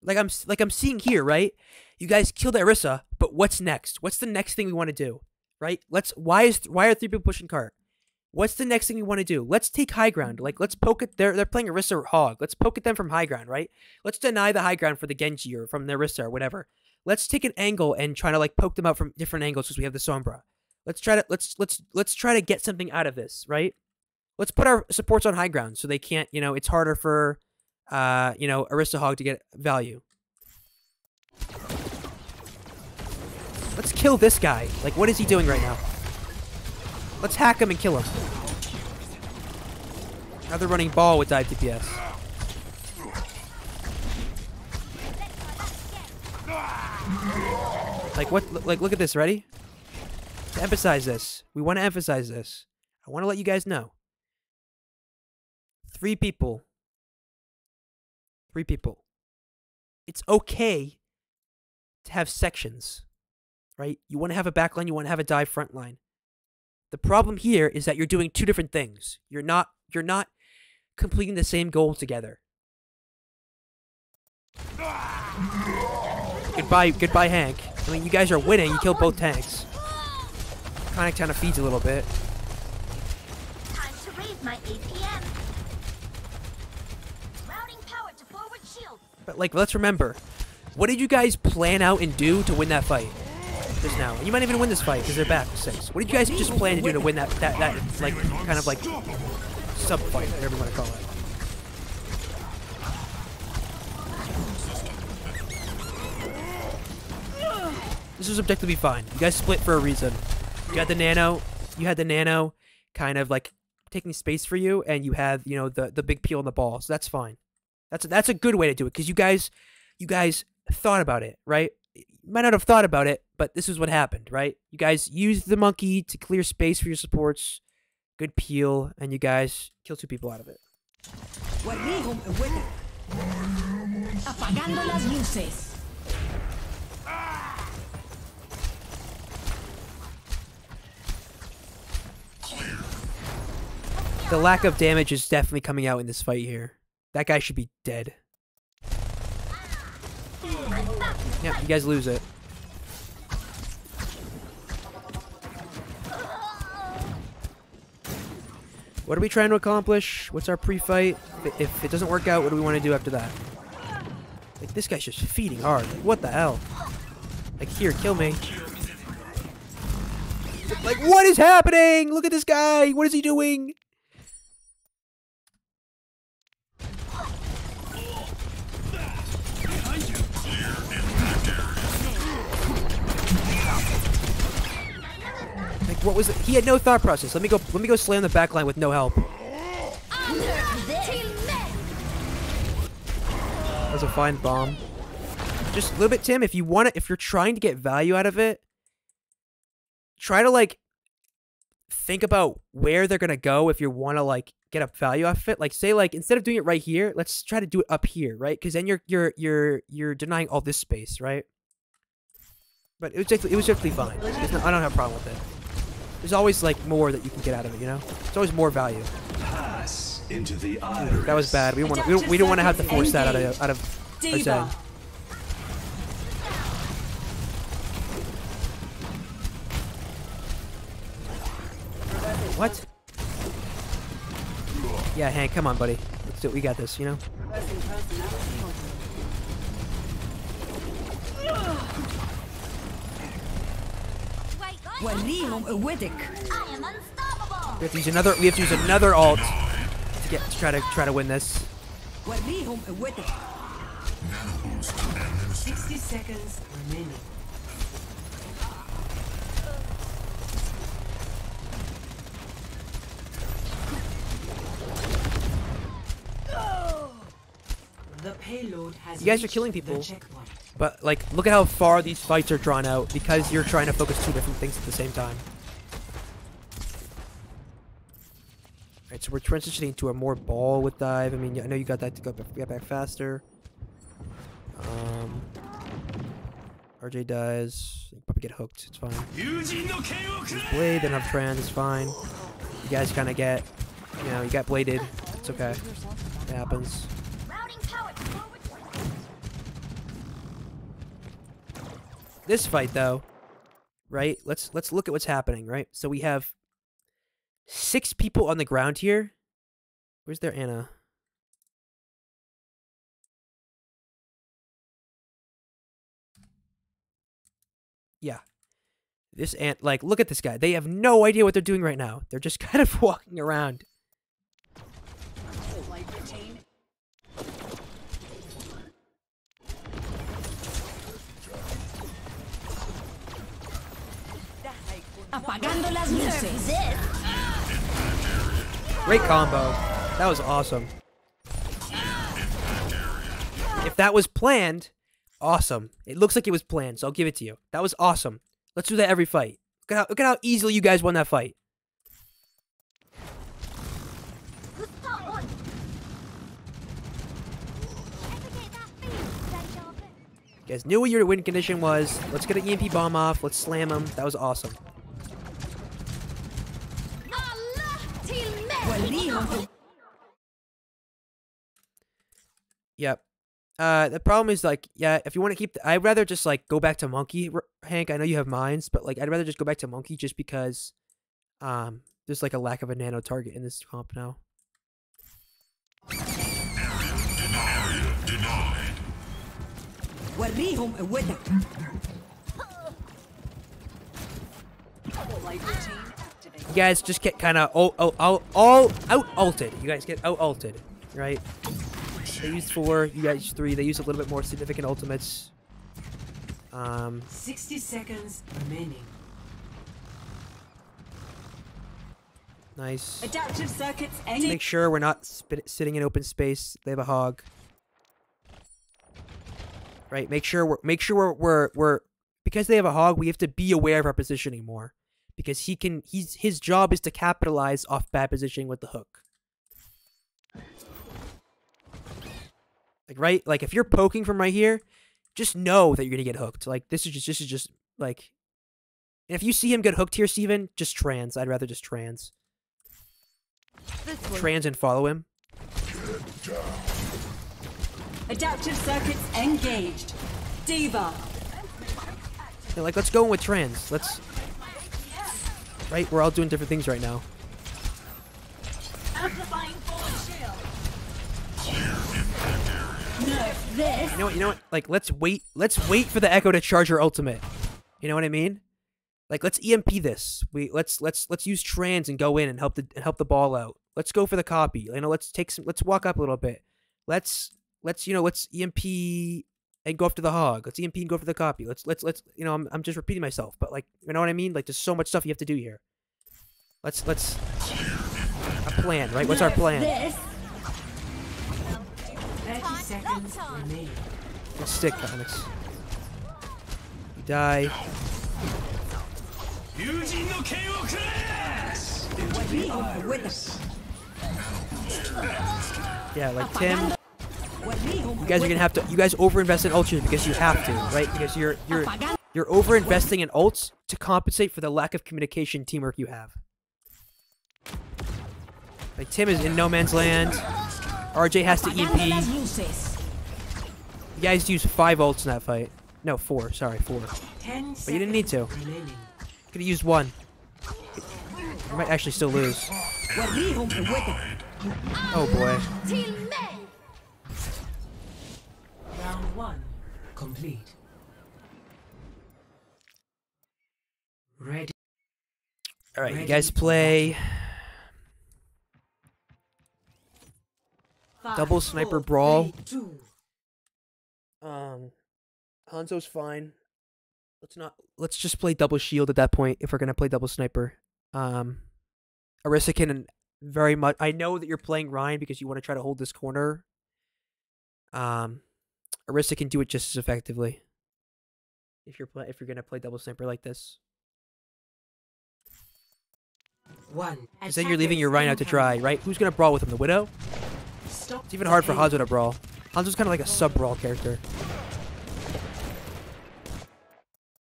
I'm seeing here, right? You guys killed Orisa, but what's next? What's the next thing we want to do? Right? Why are 3 people pushing cart? What's the next thing we want to do? Let's take high ground. Like let's poke it. They're playing Orisa or Hog. Let's poke at them from high ground, right? Let's deny the high ground for the Genji or from the Orisa or whatever. Let's take an angle and try to like poke them out from different angles because we have the Sombra. Let's try to get something out of this, right? Let's put our supports on high ground so they can't, it's harder for Orisa Hog to get value. Let's kill this guy. Like, what is he doing right now? Let's hack him and kill him. Now they're running ball with dive DPS. Like, what? Like, look at this. Ready? To emphasize this. We want to emphasize this. I want to let you guys know. 3 people. 3 people. It's okay to have sections, right? You want to have a backline, you want to have a dive front line. The problem here is that you're doing 2 different things. You're not completing the same goal together. Goodbye, Hank. I mean, you guys are winning. You killed both tanks. Kind of feeds a little bit. Time to raise my APM. Routing power to forward shield. But like, let's remember, what did you guys plan out and do to win that fight? Just now, and you might even win this fight because they're back 6. What did you guys just plan to do to win that like kind of like sub fight, whatever you want to call it? This was objectively fine. You guys split for a reason. You had the nano, kind of like taking space for you, and you have the big peel on the ball. So that's fine. That's a good way to do it because you guys thought about it, right? You might not have thought about it, but this is what happened, right? You guys used the monkey to clear space for your supports. Good peel, and you guys killed 2 people out of it. Apagando las luces. The lack of damage is definitely coming out in this fight here. That guy should be dead. Yeah, you guys lose it. What are we trying to accomplish? What's our pre-fight? If it doesn't work out, what do we want to do after that? Like, this guy's just feeding hard. Like, what the hell? Like, here, kill me. Like, what is happening? Look at this guy. What is he doing? what was it? He had no thought process. Let me go slam the back line with no help. That was a fine bomb. Just a little bit, Tim. If you're trying to get value out of it, try to like think about where they're gonna go if you want to like get up value off it. Like say like instead of doing it right here, let's try to do it up here, right? Because then you're denying all this space, right? But it was definitely fine. I don't have a problem with it. There's always like more that you can get out of it, you know. There's always more value. Pass into the iris. That was bad. We don't want to have to force that out of our zone. What? Yeah, Hank, come on, buddy. Let's do it. We got this, you know? I am unstoppable. We have to use another alt to try to win this. 60 seconds remaining. The payload has You guys are reached killing the people. checkpoint. But like, look at how far these fights are drawn out because you're trying to focus two different things at the same time. Alright, so we're transitioning to a more ball with dive. I mean, I know you got that to get back faster. RJ dies. You probably get hooked. It's fine. Blade, then have trans. It's fine. You guys kind of get, you know, you got bladed. It's okay. It happens. Routing power forward. This fight, though, right? Let's look at what's happening, right? So we have 6 people on the ground here. Where's their Anna? Yeah. This ant, like, look at this guy. They have no idea what they're doing right now. They're just kind of walking around. Apagando las luces. Great combo. That was awesome. If that was planned, awesome. It looks like it was planned, so I'll give it to you. That was awesome. Let's do that every fight. Look at how easily you guys won that fight. You guys knew what your win condition was. Let's get an EMP bomb off. Let's slam him. That was awesome. Yep. The problem is, like, yeah, if you want to keep I'd rather just, like, go back to Monkey, Hank. I know you have mines, but, like, I'd rather just go back to Monkey just because, there's, like, a lack of a nano target in this comp now. Area denied. You guys just get kind of all out-ulted. You guys get out-ulted, right? They used 4, you guys use 3. They use a little bit more significant ultimates. 60 seconds remaining. Nice. Adaptive circuits Make sure we're not sitting in open space. They have a hog. Right. Make sure we're because they have a hog. We have to be aware of our positioning more, because his job is to capitalize off bad positioning with the hook. Like, right? Like, if you're poking from right here, just know that you're gonna get hooked. Like, this is just like, and if you see him get hooked here, Steven, just trans. I'd rather just trans. Trans and follow him. Adaptive circuits engaged. Diva. Yeah, like, let's go in with trans. Let's. Right? We're all doing different things right now. Amplifying forward shield. You know what? Like, let's wait for the Echo to charge her ultimate. You know what I mean? Like, let's EMP this. Let's use trans and go in and help the ball out. Let's go for the copy. You know, let's walk up a little bit. Let's EMP and go after the hog. Let's EMP and go for the copy. Let's you know, I'm just repeating myself, but, like, you know what I mean? Like, there's so much stuff you have to do here. Let's a plan, right? What's our plan? This. 30 seconds remaining. Let's stick, Onyx. You die. Yeah, like Tim. You guys are gonna have to. You guys overinvest in ultras because you have to, right? Because you're overinvesting in ults to compensate for the lack of communication teamwork you have. Like Tim is in no man's land. RJ has to EP. You guys used 5 ults in that fight. No, 4. Sorry, 4. 10 But you didn't need to. remaining. Could have used 1. You might actually still lose. Oh boy. Round 1 complete. Ready. All right, you guys play double sniper brawl. 2. Hanzo's fine. Let's just play double shield at that point if we're gonna play double sniper. Arissa can very much. I know that you're playing Ryan because you want to try to hold this corner. Arissa can do it just as effectively if you're gonna play double sniper like this. 1. Because then you're leaving your Ryan out to dry, right? Who's gonna brawl with him? The Widow? Stop. It's even hard for Hanzo to brawl. Hanzo's kind of like a sub-brawl character.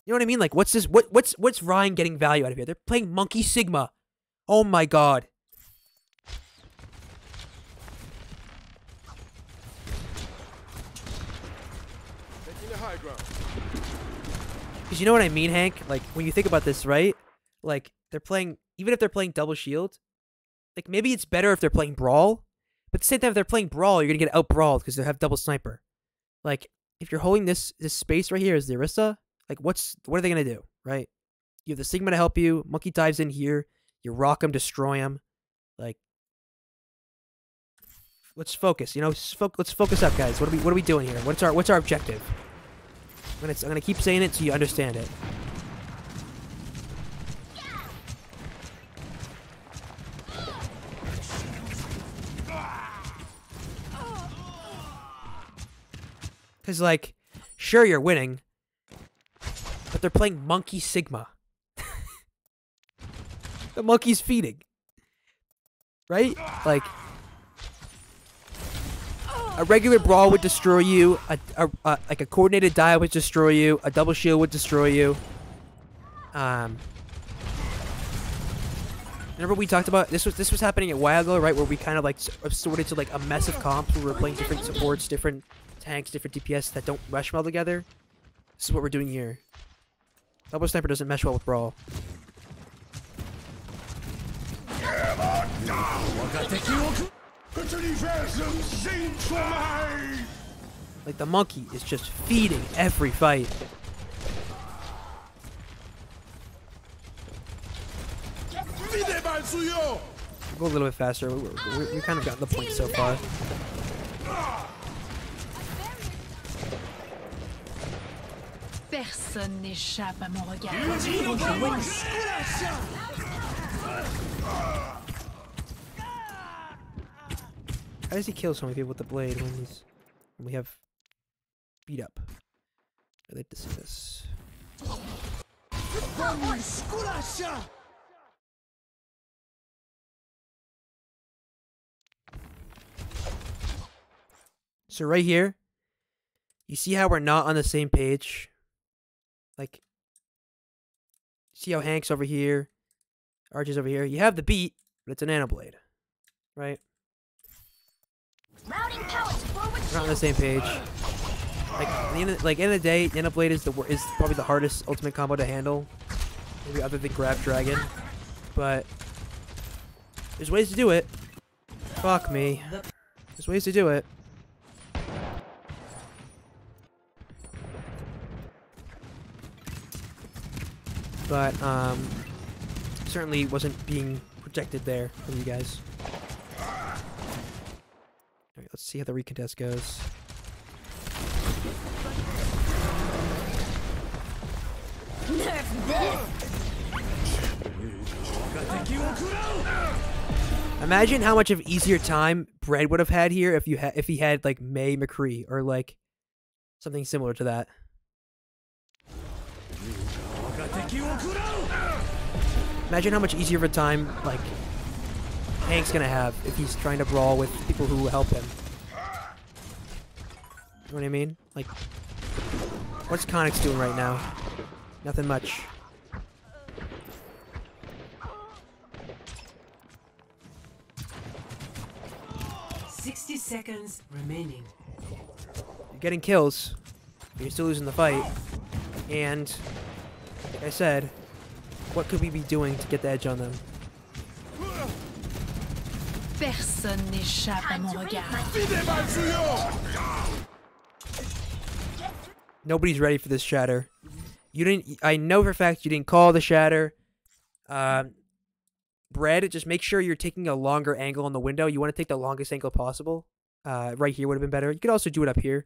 You know what I mean? Like, what's this? What's Ryan getting value out of here? They're playing Monkey Sigma. Oh my god. Taking the high ground. Because you know what I mean, Hank? Like, when you think about this, right? Like, they're playing, even if they're playing double shield, like, maybe it's better if they're playing brawl. But at the same time, if they're playing brawl, you're gonna get out-brawled because they have double sniper. Like, if you're holding this space right here as the Arissa, like, what are they gonna do, right? You have the Sigma to help you. Monkey dives in here. You rock him, destroy him. Like, let's focus. You know, let's focus up, guys. What are we doing here? What's our objective? I'm gonna keep saying it so you understand it. Because, like, sure, you're winning, but they're playing Monkey Sigma. The monkey's feeding. Right? Like, a regular brawl would destroy you. Like a coordinated dive would destroy you. A double shield would destroy you. Remember we talked about this was happening a while ago, right? Where we kind of like sorted to like a mess of comps where we were playing different supports, different tanks, different DPS that don't mesh well together. This is what we're doing here. Double sniper doesn't mesh well with brawl. Like the monkey is just feeding every fight. We'll go a little bit faster. We kind of got the point so far. Personne n'échappe à mon regard. How does he kill so many people with the blade when we have beat up? I'd like to see this. So right here, you see how we're not on the same page? Like, see how Hank's over here, Archie's over here. You have the beat, but it's an nanoblade, right? We're not on the same page. Like, at the end of the day, nanoblade is probably the hardest ultimate combo to handle, maybe other than grab dragon. But there's ways to do it. Fuck me. There's ways to do it. But, certainly wasn't being projected there from you guys. Alright, let's see how the recontest goes. Imagine how much of easier time Bread would have had here if he had like May McCree or like something similar to that. Imagine how much easier of a time like Hank's gonna have if he's trying to brawl with people who help him. You know what I mean? Like, what's Konix doing right now? Nothing much. Seconds remaining. You're getting kills, but you're still losing the fight. And, like I said, what could we be doing to get the edge on them? Personne n'échappe à mon regard. Nobody's ready for this shatter. You didn't. I know for a fact you didn't call the shatter. Bread, just make sure you're taking a longer angle on the window. You want to take the longest angle possible. Right here would have been better. You could also do it up here.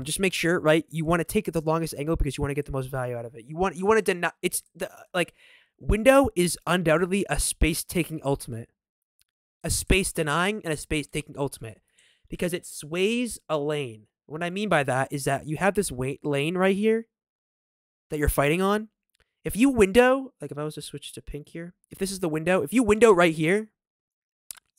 Just make sure, right? You want to take the longest angle because you want to get the most value out of it. You want to deny. It's the like window is undoubtedly a space taking ultimate, a space denying and a space taking ultimate, because it sways a lane. What I mean by that is that you have this lane right here that you're fighting on. If you window, like if I was to switch to pink here, if this is the window, if you window right here,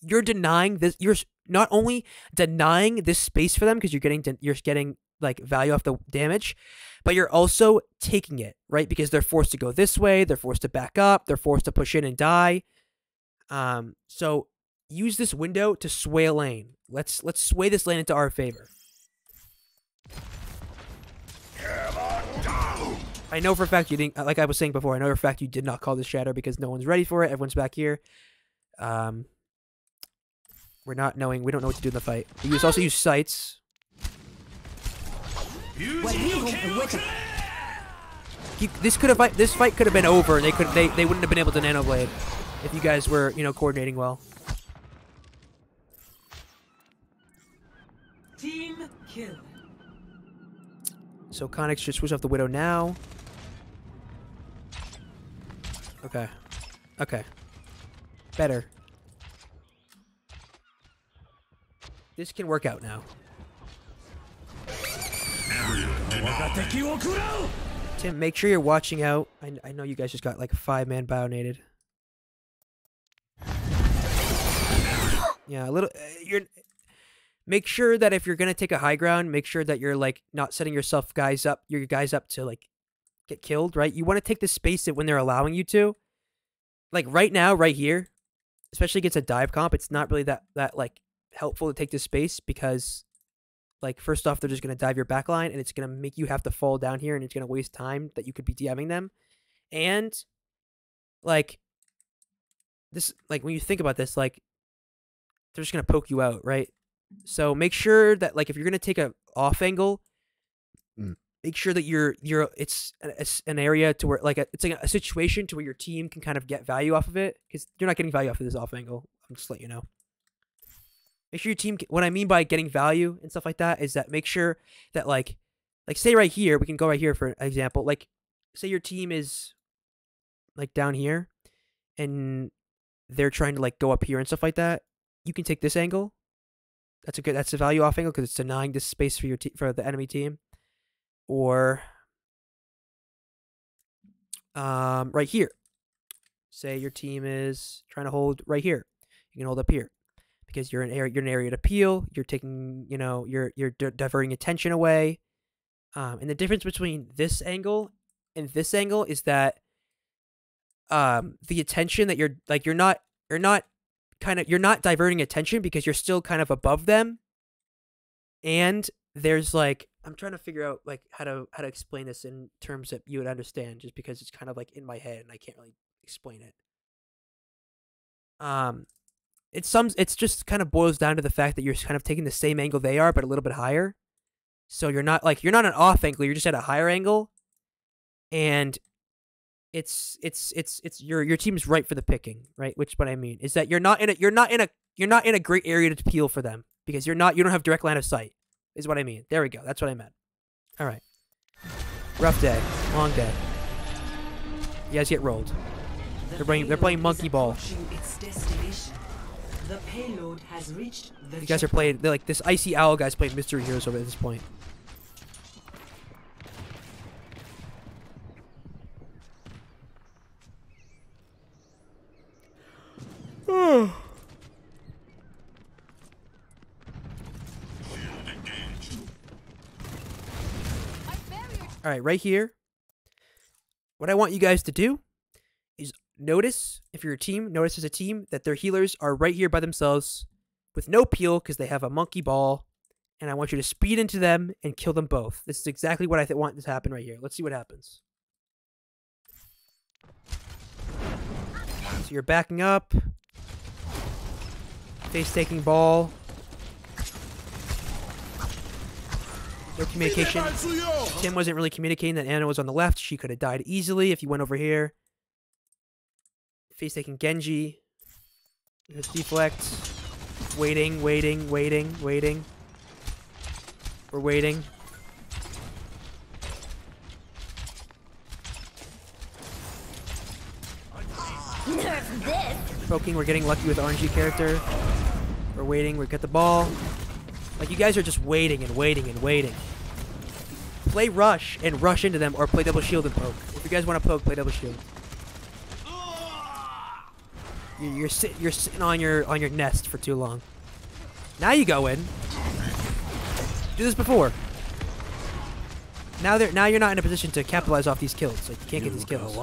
you're denying this. You're not only denying this space for them because you're getting like value off the damage, but you're also taking it, right? Because they're forced to go this way, they're forced to back up, they're forced to push in and die. So use this window to sway a lane. Let's sway this lane into our favor. I know for a fact you didn't, like I was saying before, I know for a fact you did not call this shatter because no one's ready for it. Everyone's back here. We don't know what to do in the fight. We also use sights. This fight could have been over, and they wouldn't have been able to nano blade if you guys were, coordinating well. Team kill. So Konix should switch off the Widow now. Okay. Okay. Better. This can work out now. Tim, make sure you're watching out. I know you guys just got like 5-man bionated. Yeah, a little. Make sure that if you're gonna take a high ground, make sure that you're like not setting your guys up to like get killed. Right? You want to take the space that when they're allowing you to. Like right now, right here, especially against a dive comp, it's not really that like helpful to take this space because, like, first off, they're just gonna dive your backline and it's gonna make you have to fall down here and it's gonna waste time that you could be DMing them, and like this, like when you think about this, like they're just gonna poke you out, right? So make sure that like if you're gonna take a off angle, make sure that it's an area to where like it's like a situation to where your team can kind of get value off of it, because you're not getting value off of this off angle. I'm just letting you know. Make sure your team. What I mean by getting value and stuff like that is that make sure that like say right here, we can go right here for an example. Like say your team is like down here, and they're trying to like go up here and stuff like that. You can take this angle. That's a value off angle because it's denying this space for for the enemy team. Or right here. Say your team is trying to hold right here. You can hold up here because you're an area to peel. You're taking, you're diverting attention away. And the difference between this angle and this angle is that the attention that you're not diverting attention because you're still kind of above them. And there's like, I'm trying to figure out like how to explain this in terms that you would understand, just because it's kind of like in my head and I can't really explain it. It's just kind of boils down to the fact that you're kind of taking the same angle they are, but a little bit higher. So you're not an off angle, you're just at a higher angle, and it's your team's right for the picking, right? Which what I mean is that you're not in a great area to peel for them because you don't have direct line of sight. Is what I mean. There we go. That's what I meant. All right. Rough day. Long day. You guys get rolled. They're playing monkey ball. Its destination. The payload has reached the You guys are playing. They're like this icy owl guy's playing Mystery Heroes over at this point. All right, right here. What I want you guys to do is notice, if you're a team, notice as a team that their healers are right here by themselves with no peel because they have a monkey ball. And I want you to speed into them and kill them both. This is exactly what I want to happen right here. Let's see what happens. So you're backing up. Face-taking ball. No communication. Tim wasn't really communicating that Anna was on the left. She could have died easily if you went over here. Face-taking Genji. There's deflect. Waiting. We're waiting. Nerf this. Poking, we're getting lucky with RNG character. We're waiting, we get the ball. Like, you guys are just waiting and waiting and waiting. Play rush and rush into them, or play double shield and poke. If you guys want to poke, play double shield. You're sitting on your nest for too long. Now you go in. Do this before. Now you're not in a position to capitalize off these kills. Like, you can't get these kills.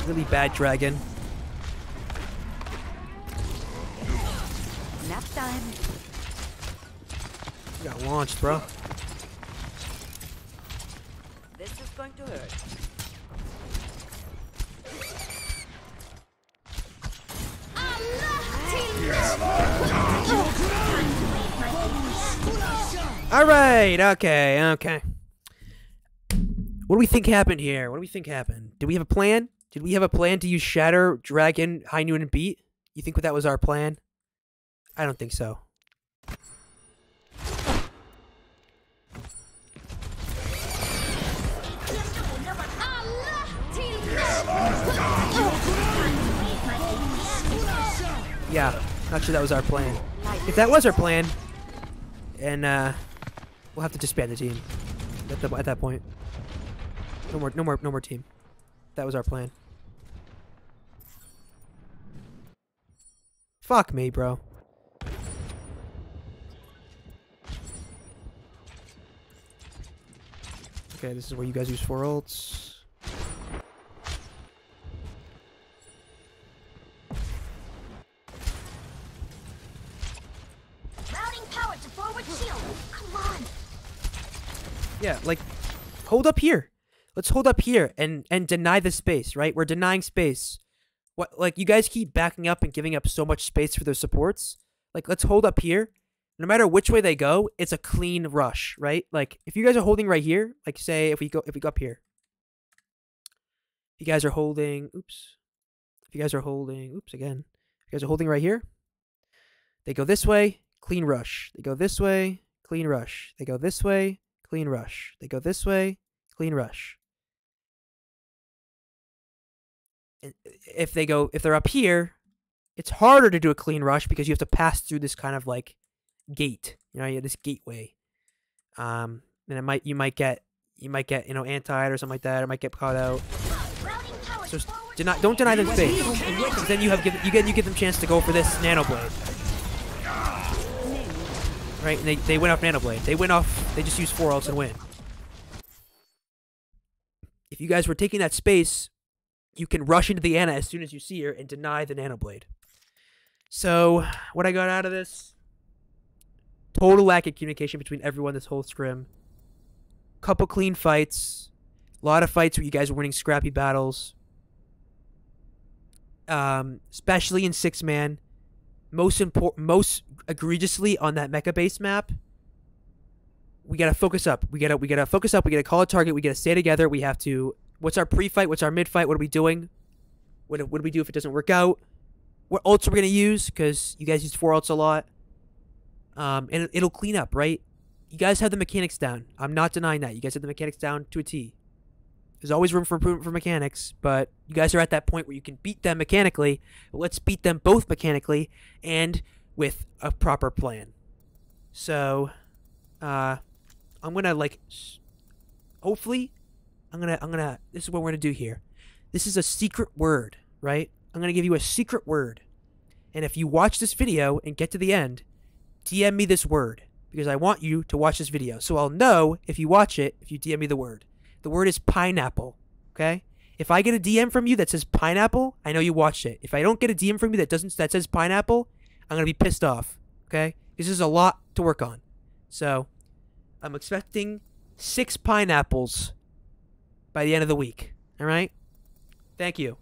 Really bad dragon. Nap time. You got launched, bro. This is going to hurt. All right. Okay. What do we think happened here? Did we have a plan? Did we have a plan to use Shatter, Dragon, High Noon, and Beat? You think that was our plan? I don't think so. Yeah, not sure that was our plan. If that was our plan, and we'll have to disband the team at that point. No more team. That was our plan. Fuck me, bro. Okay, this is where you guys use 4 ults. Routing power to forward shield. Come on. Yeah, like, hold up here. Let's hold up here and deny the space, right? We're denying space. What, like, you guys keep backing up and giving up so much space for their supports. Like, let's hold up here. No matter which way they go, it's a clean rush, right? Like, if you guys are holding right here, like, say if we go up here. If you guys are holding, oops. If you guys are holding, oops, again. If you guys are holding right here. They go this way, clean rush. They go this way, clean rush. They go this way, clean rush. They go this way, clean rush. If they're up here, it's harder to do a clean rush because you have to pass through this kind of like gate, you know, this gateway. And you might get anti-ed or something like that. Or might get caught out. So don't deny them space. Because then you give them chance to go for this nano blade. Right, and they went off nano blade. They just use 4 ults and win. If you guys were taking that space, you can rush into the Ana as soon as you see her and deny the nano blade. So what I got out of this: total lack of communication between everyone this whole scrim. Couple clean fights. A lot of fights where you guys were winning scrappy battles. Especially in 6-man. Most egregiously on that mecha base map. We gotta focus up. We gotta focus up. We gotta call a target. We gotta stay together. We have to. What's our pre-fight? What's our mid-fight? What are we doing? What do we do if it doesn't work out? What ults are we gonna use? Because you guys use 4 ults a lot. And it'll clean up, right? You guys have the mechanics down. I'm not denying that. You guys have the mechanics down to a T. There's always room for improvement for mechanics, but you guys are at that point where you can beat them mechanically. Let's beat them both mechanically and with a proper plan. So, I'm gonna hopefully, this is what we're gonna do here. This is a secret word, right? I'm gonna give you a secret word. And if you watch this video and get to the end, DM me this word, because I want you to watch this video. So I'll know if you watch it, if you DM me the word. The word is pineapple, okay? If I get a DM from you that says pineapple, I know you watched it. If I don't get a DM from you that says pineapple, I'm going to be pissed off, okay? This is a lot to work on. So, I'm expecting 6 pineapples by the end of the week, all right? Thank you.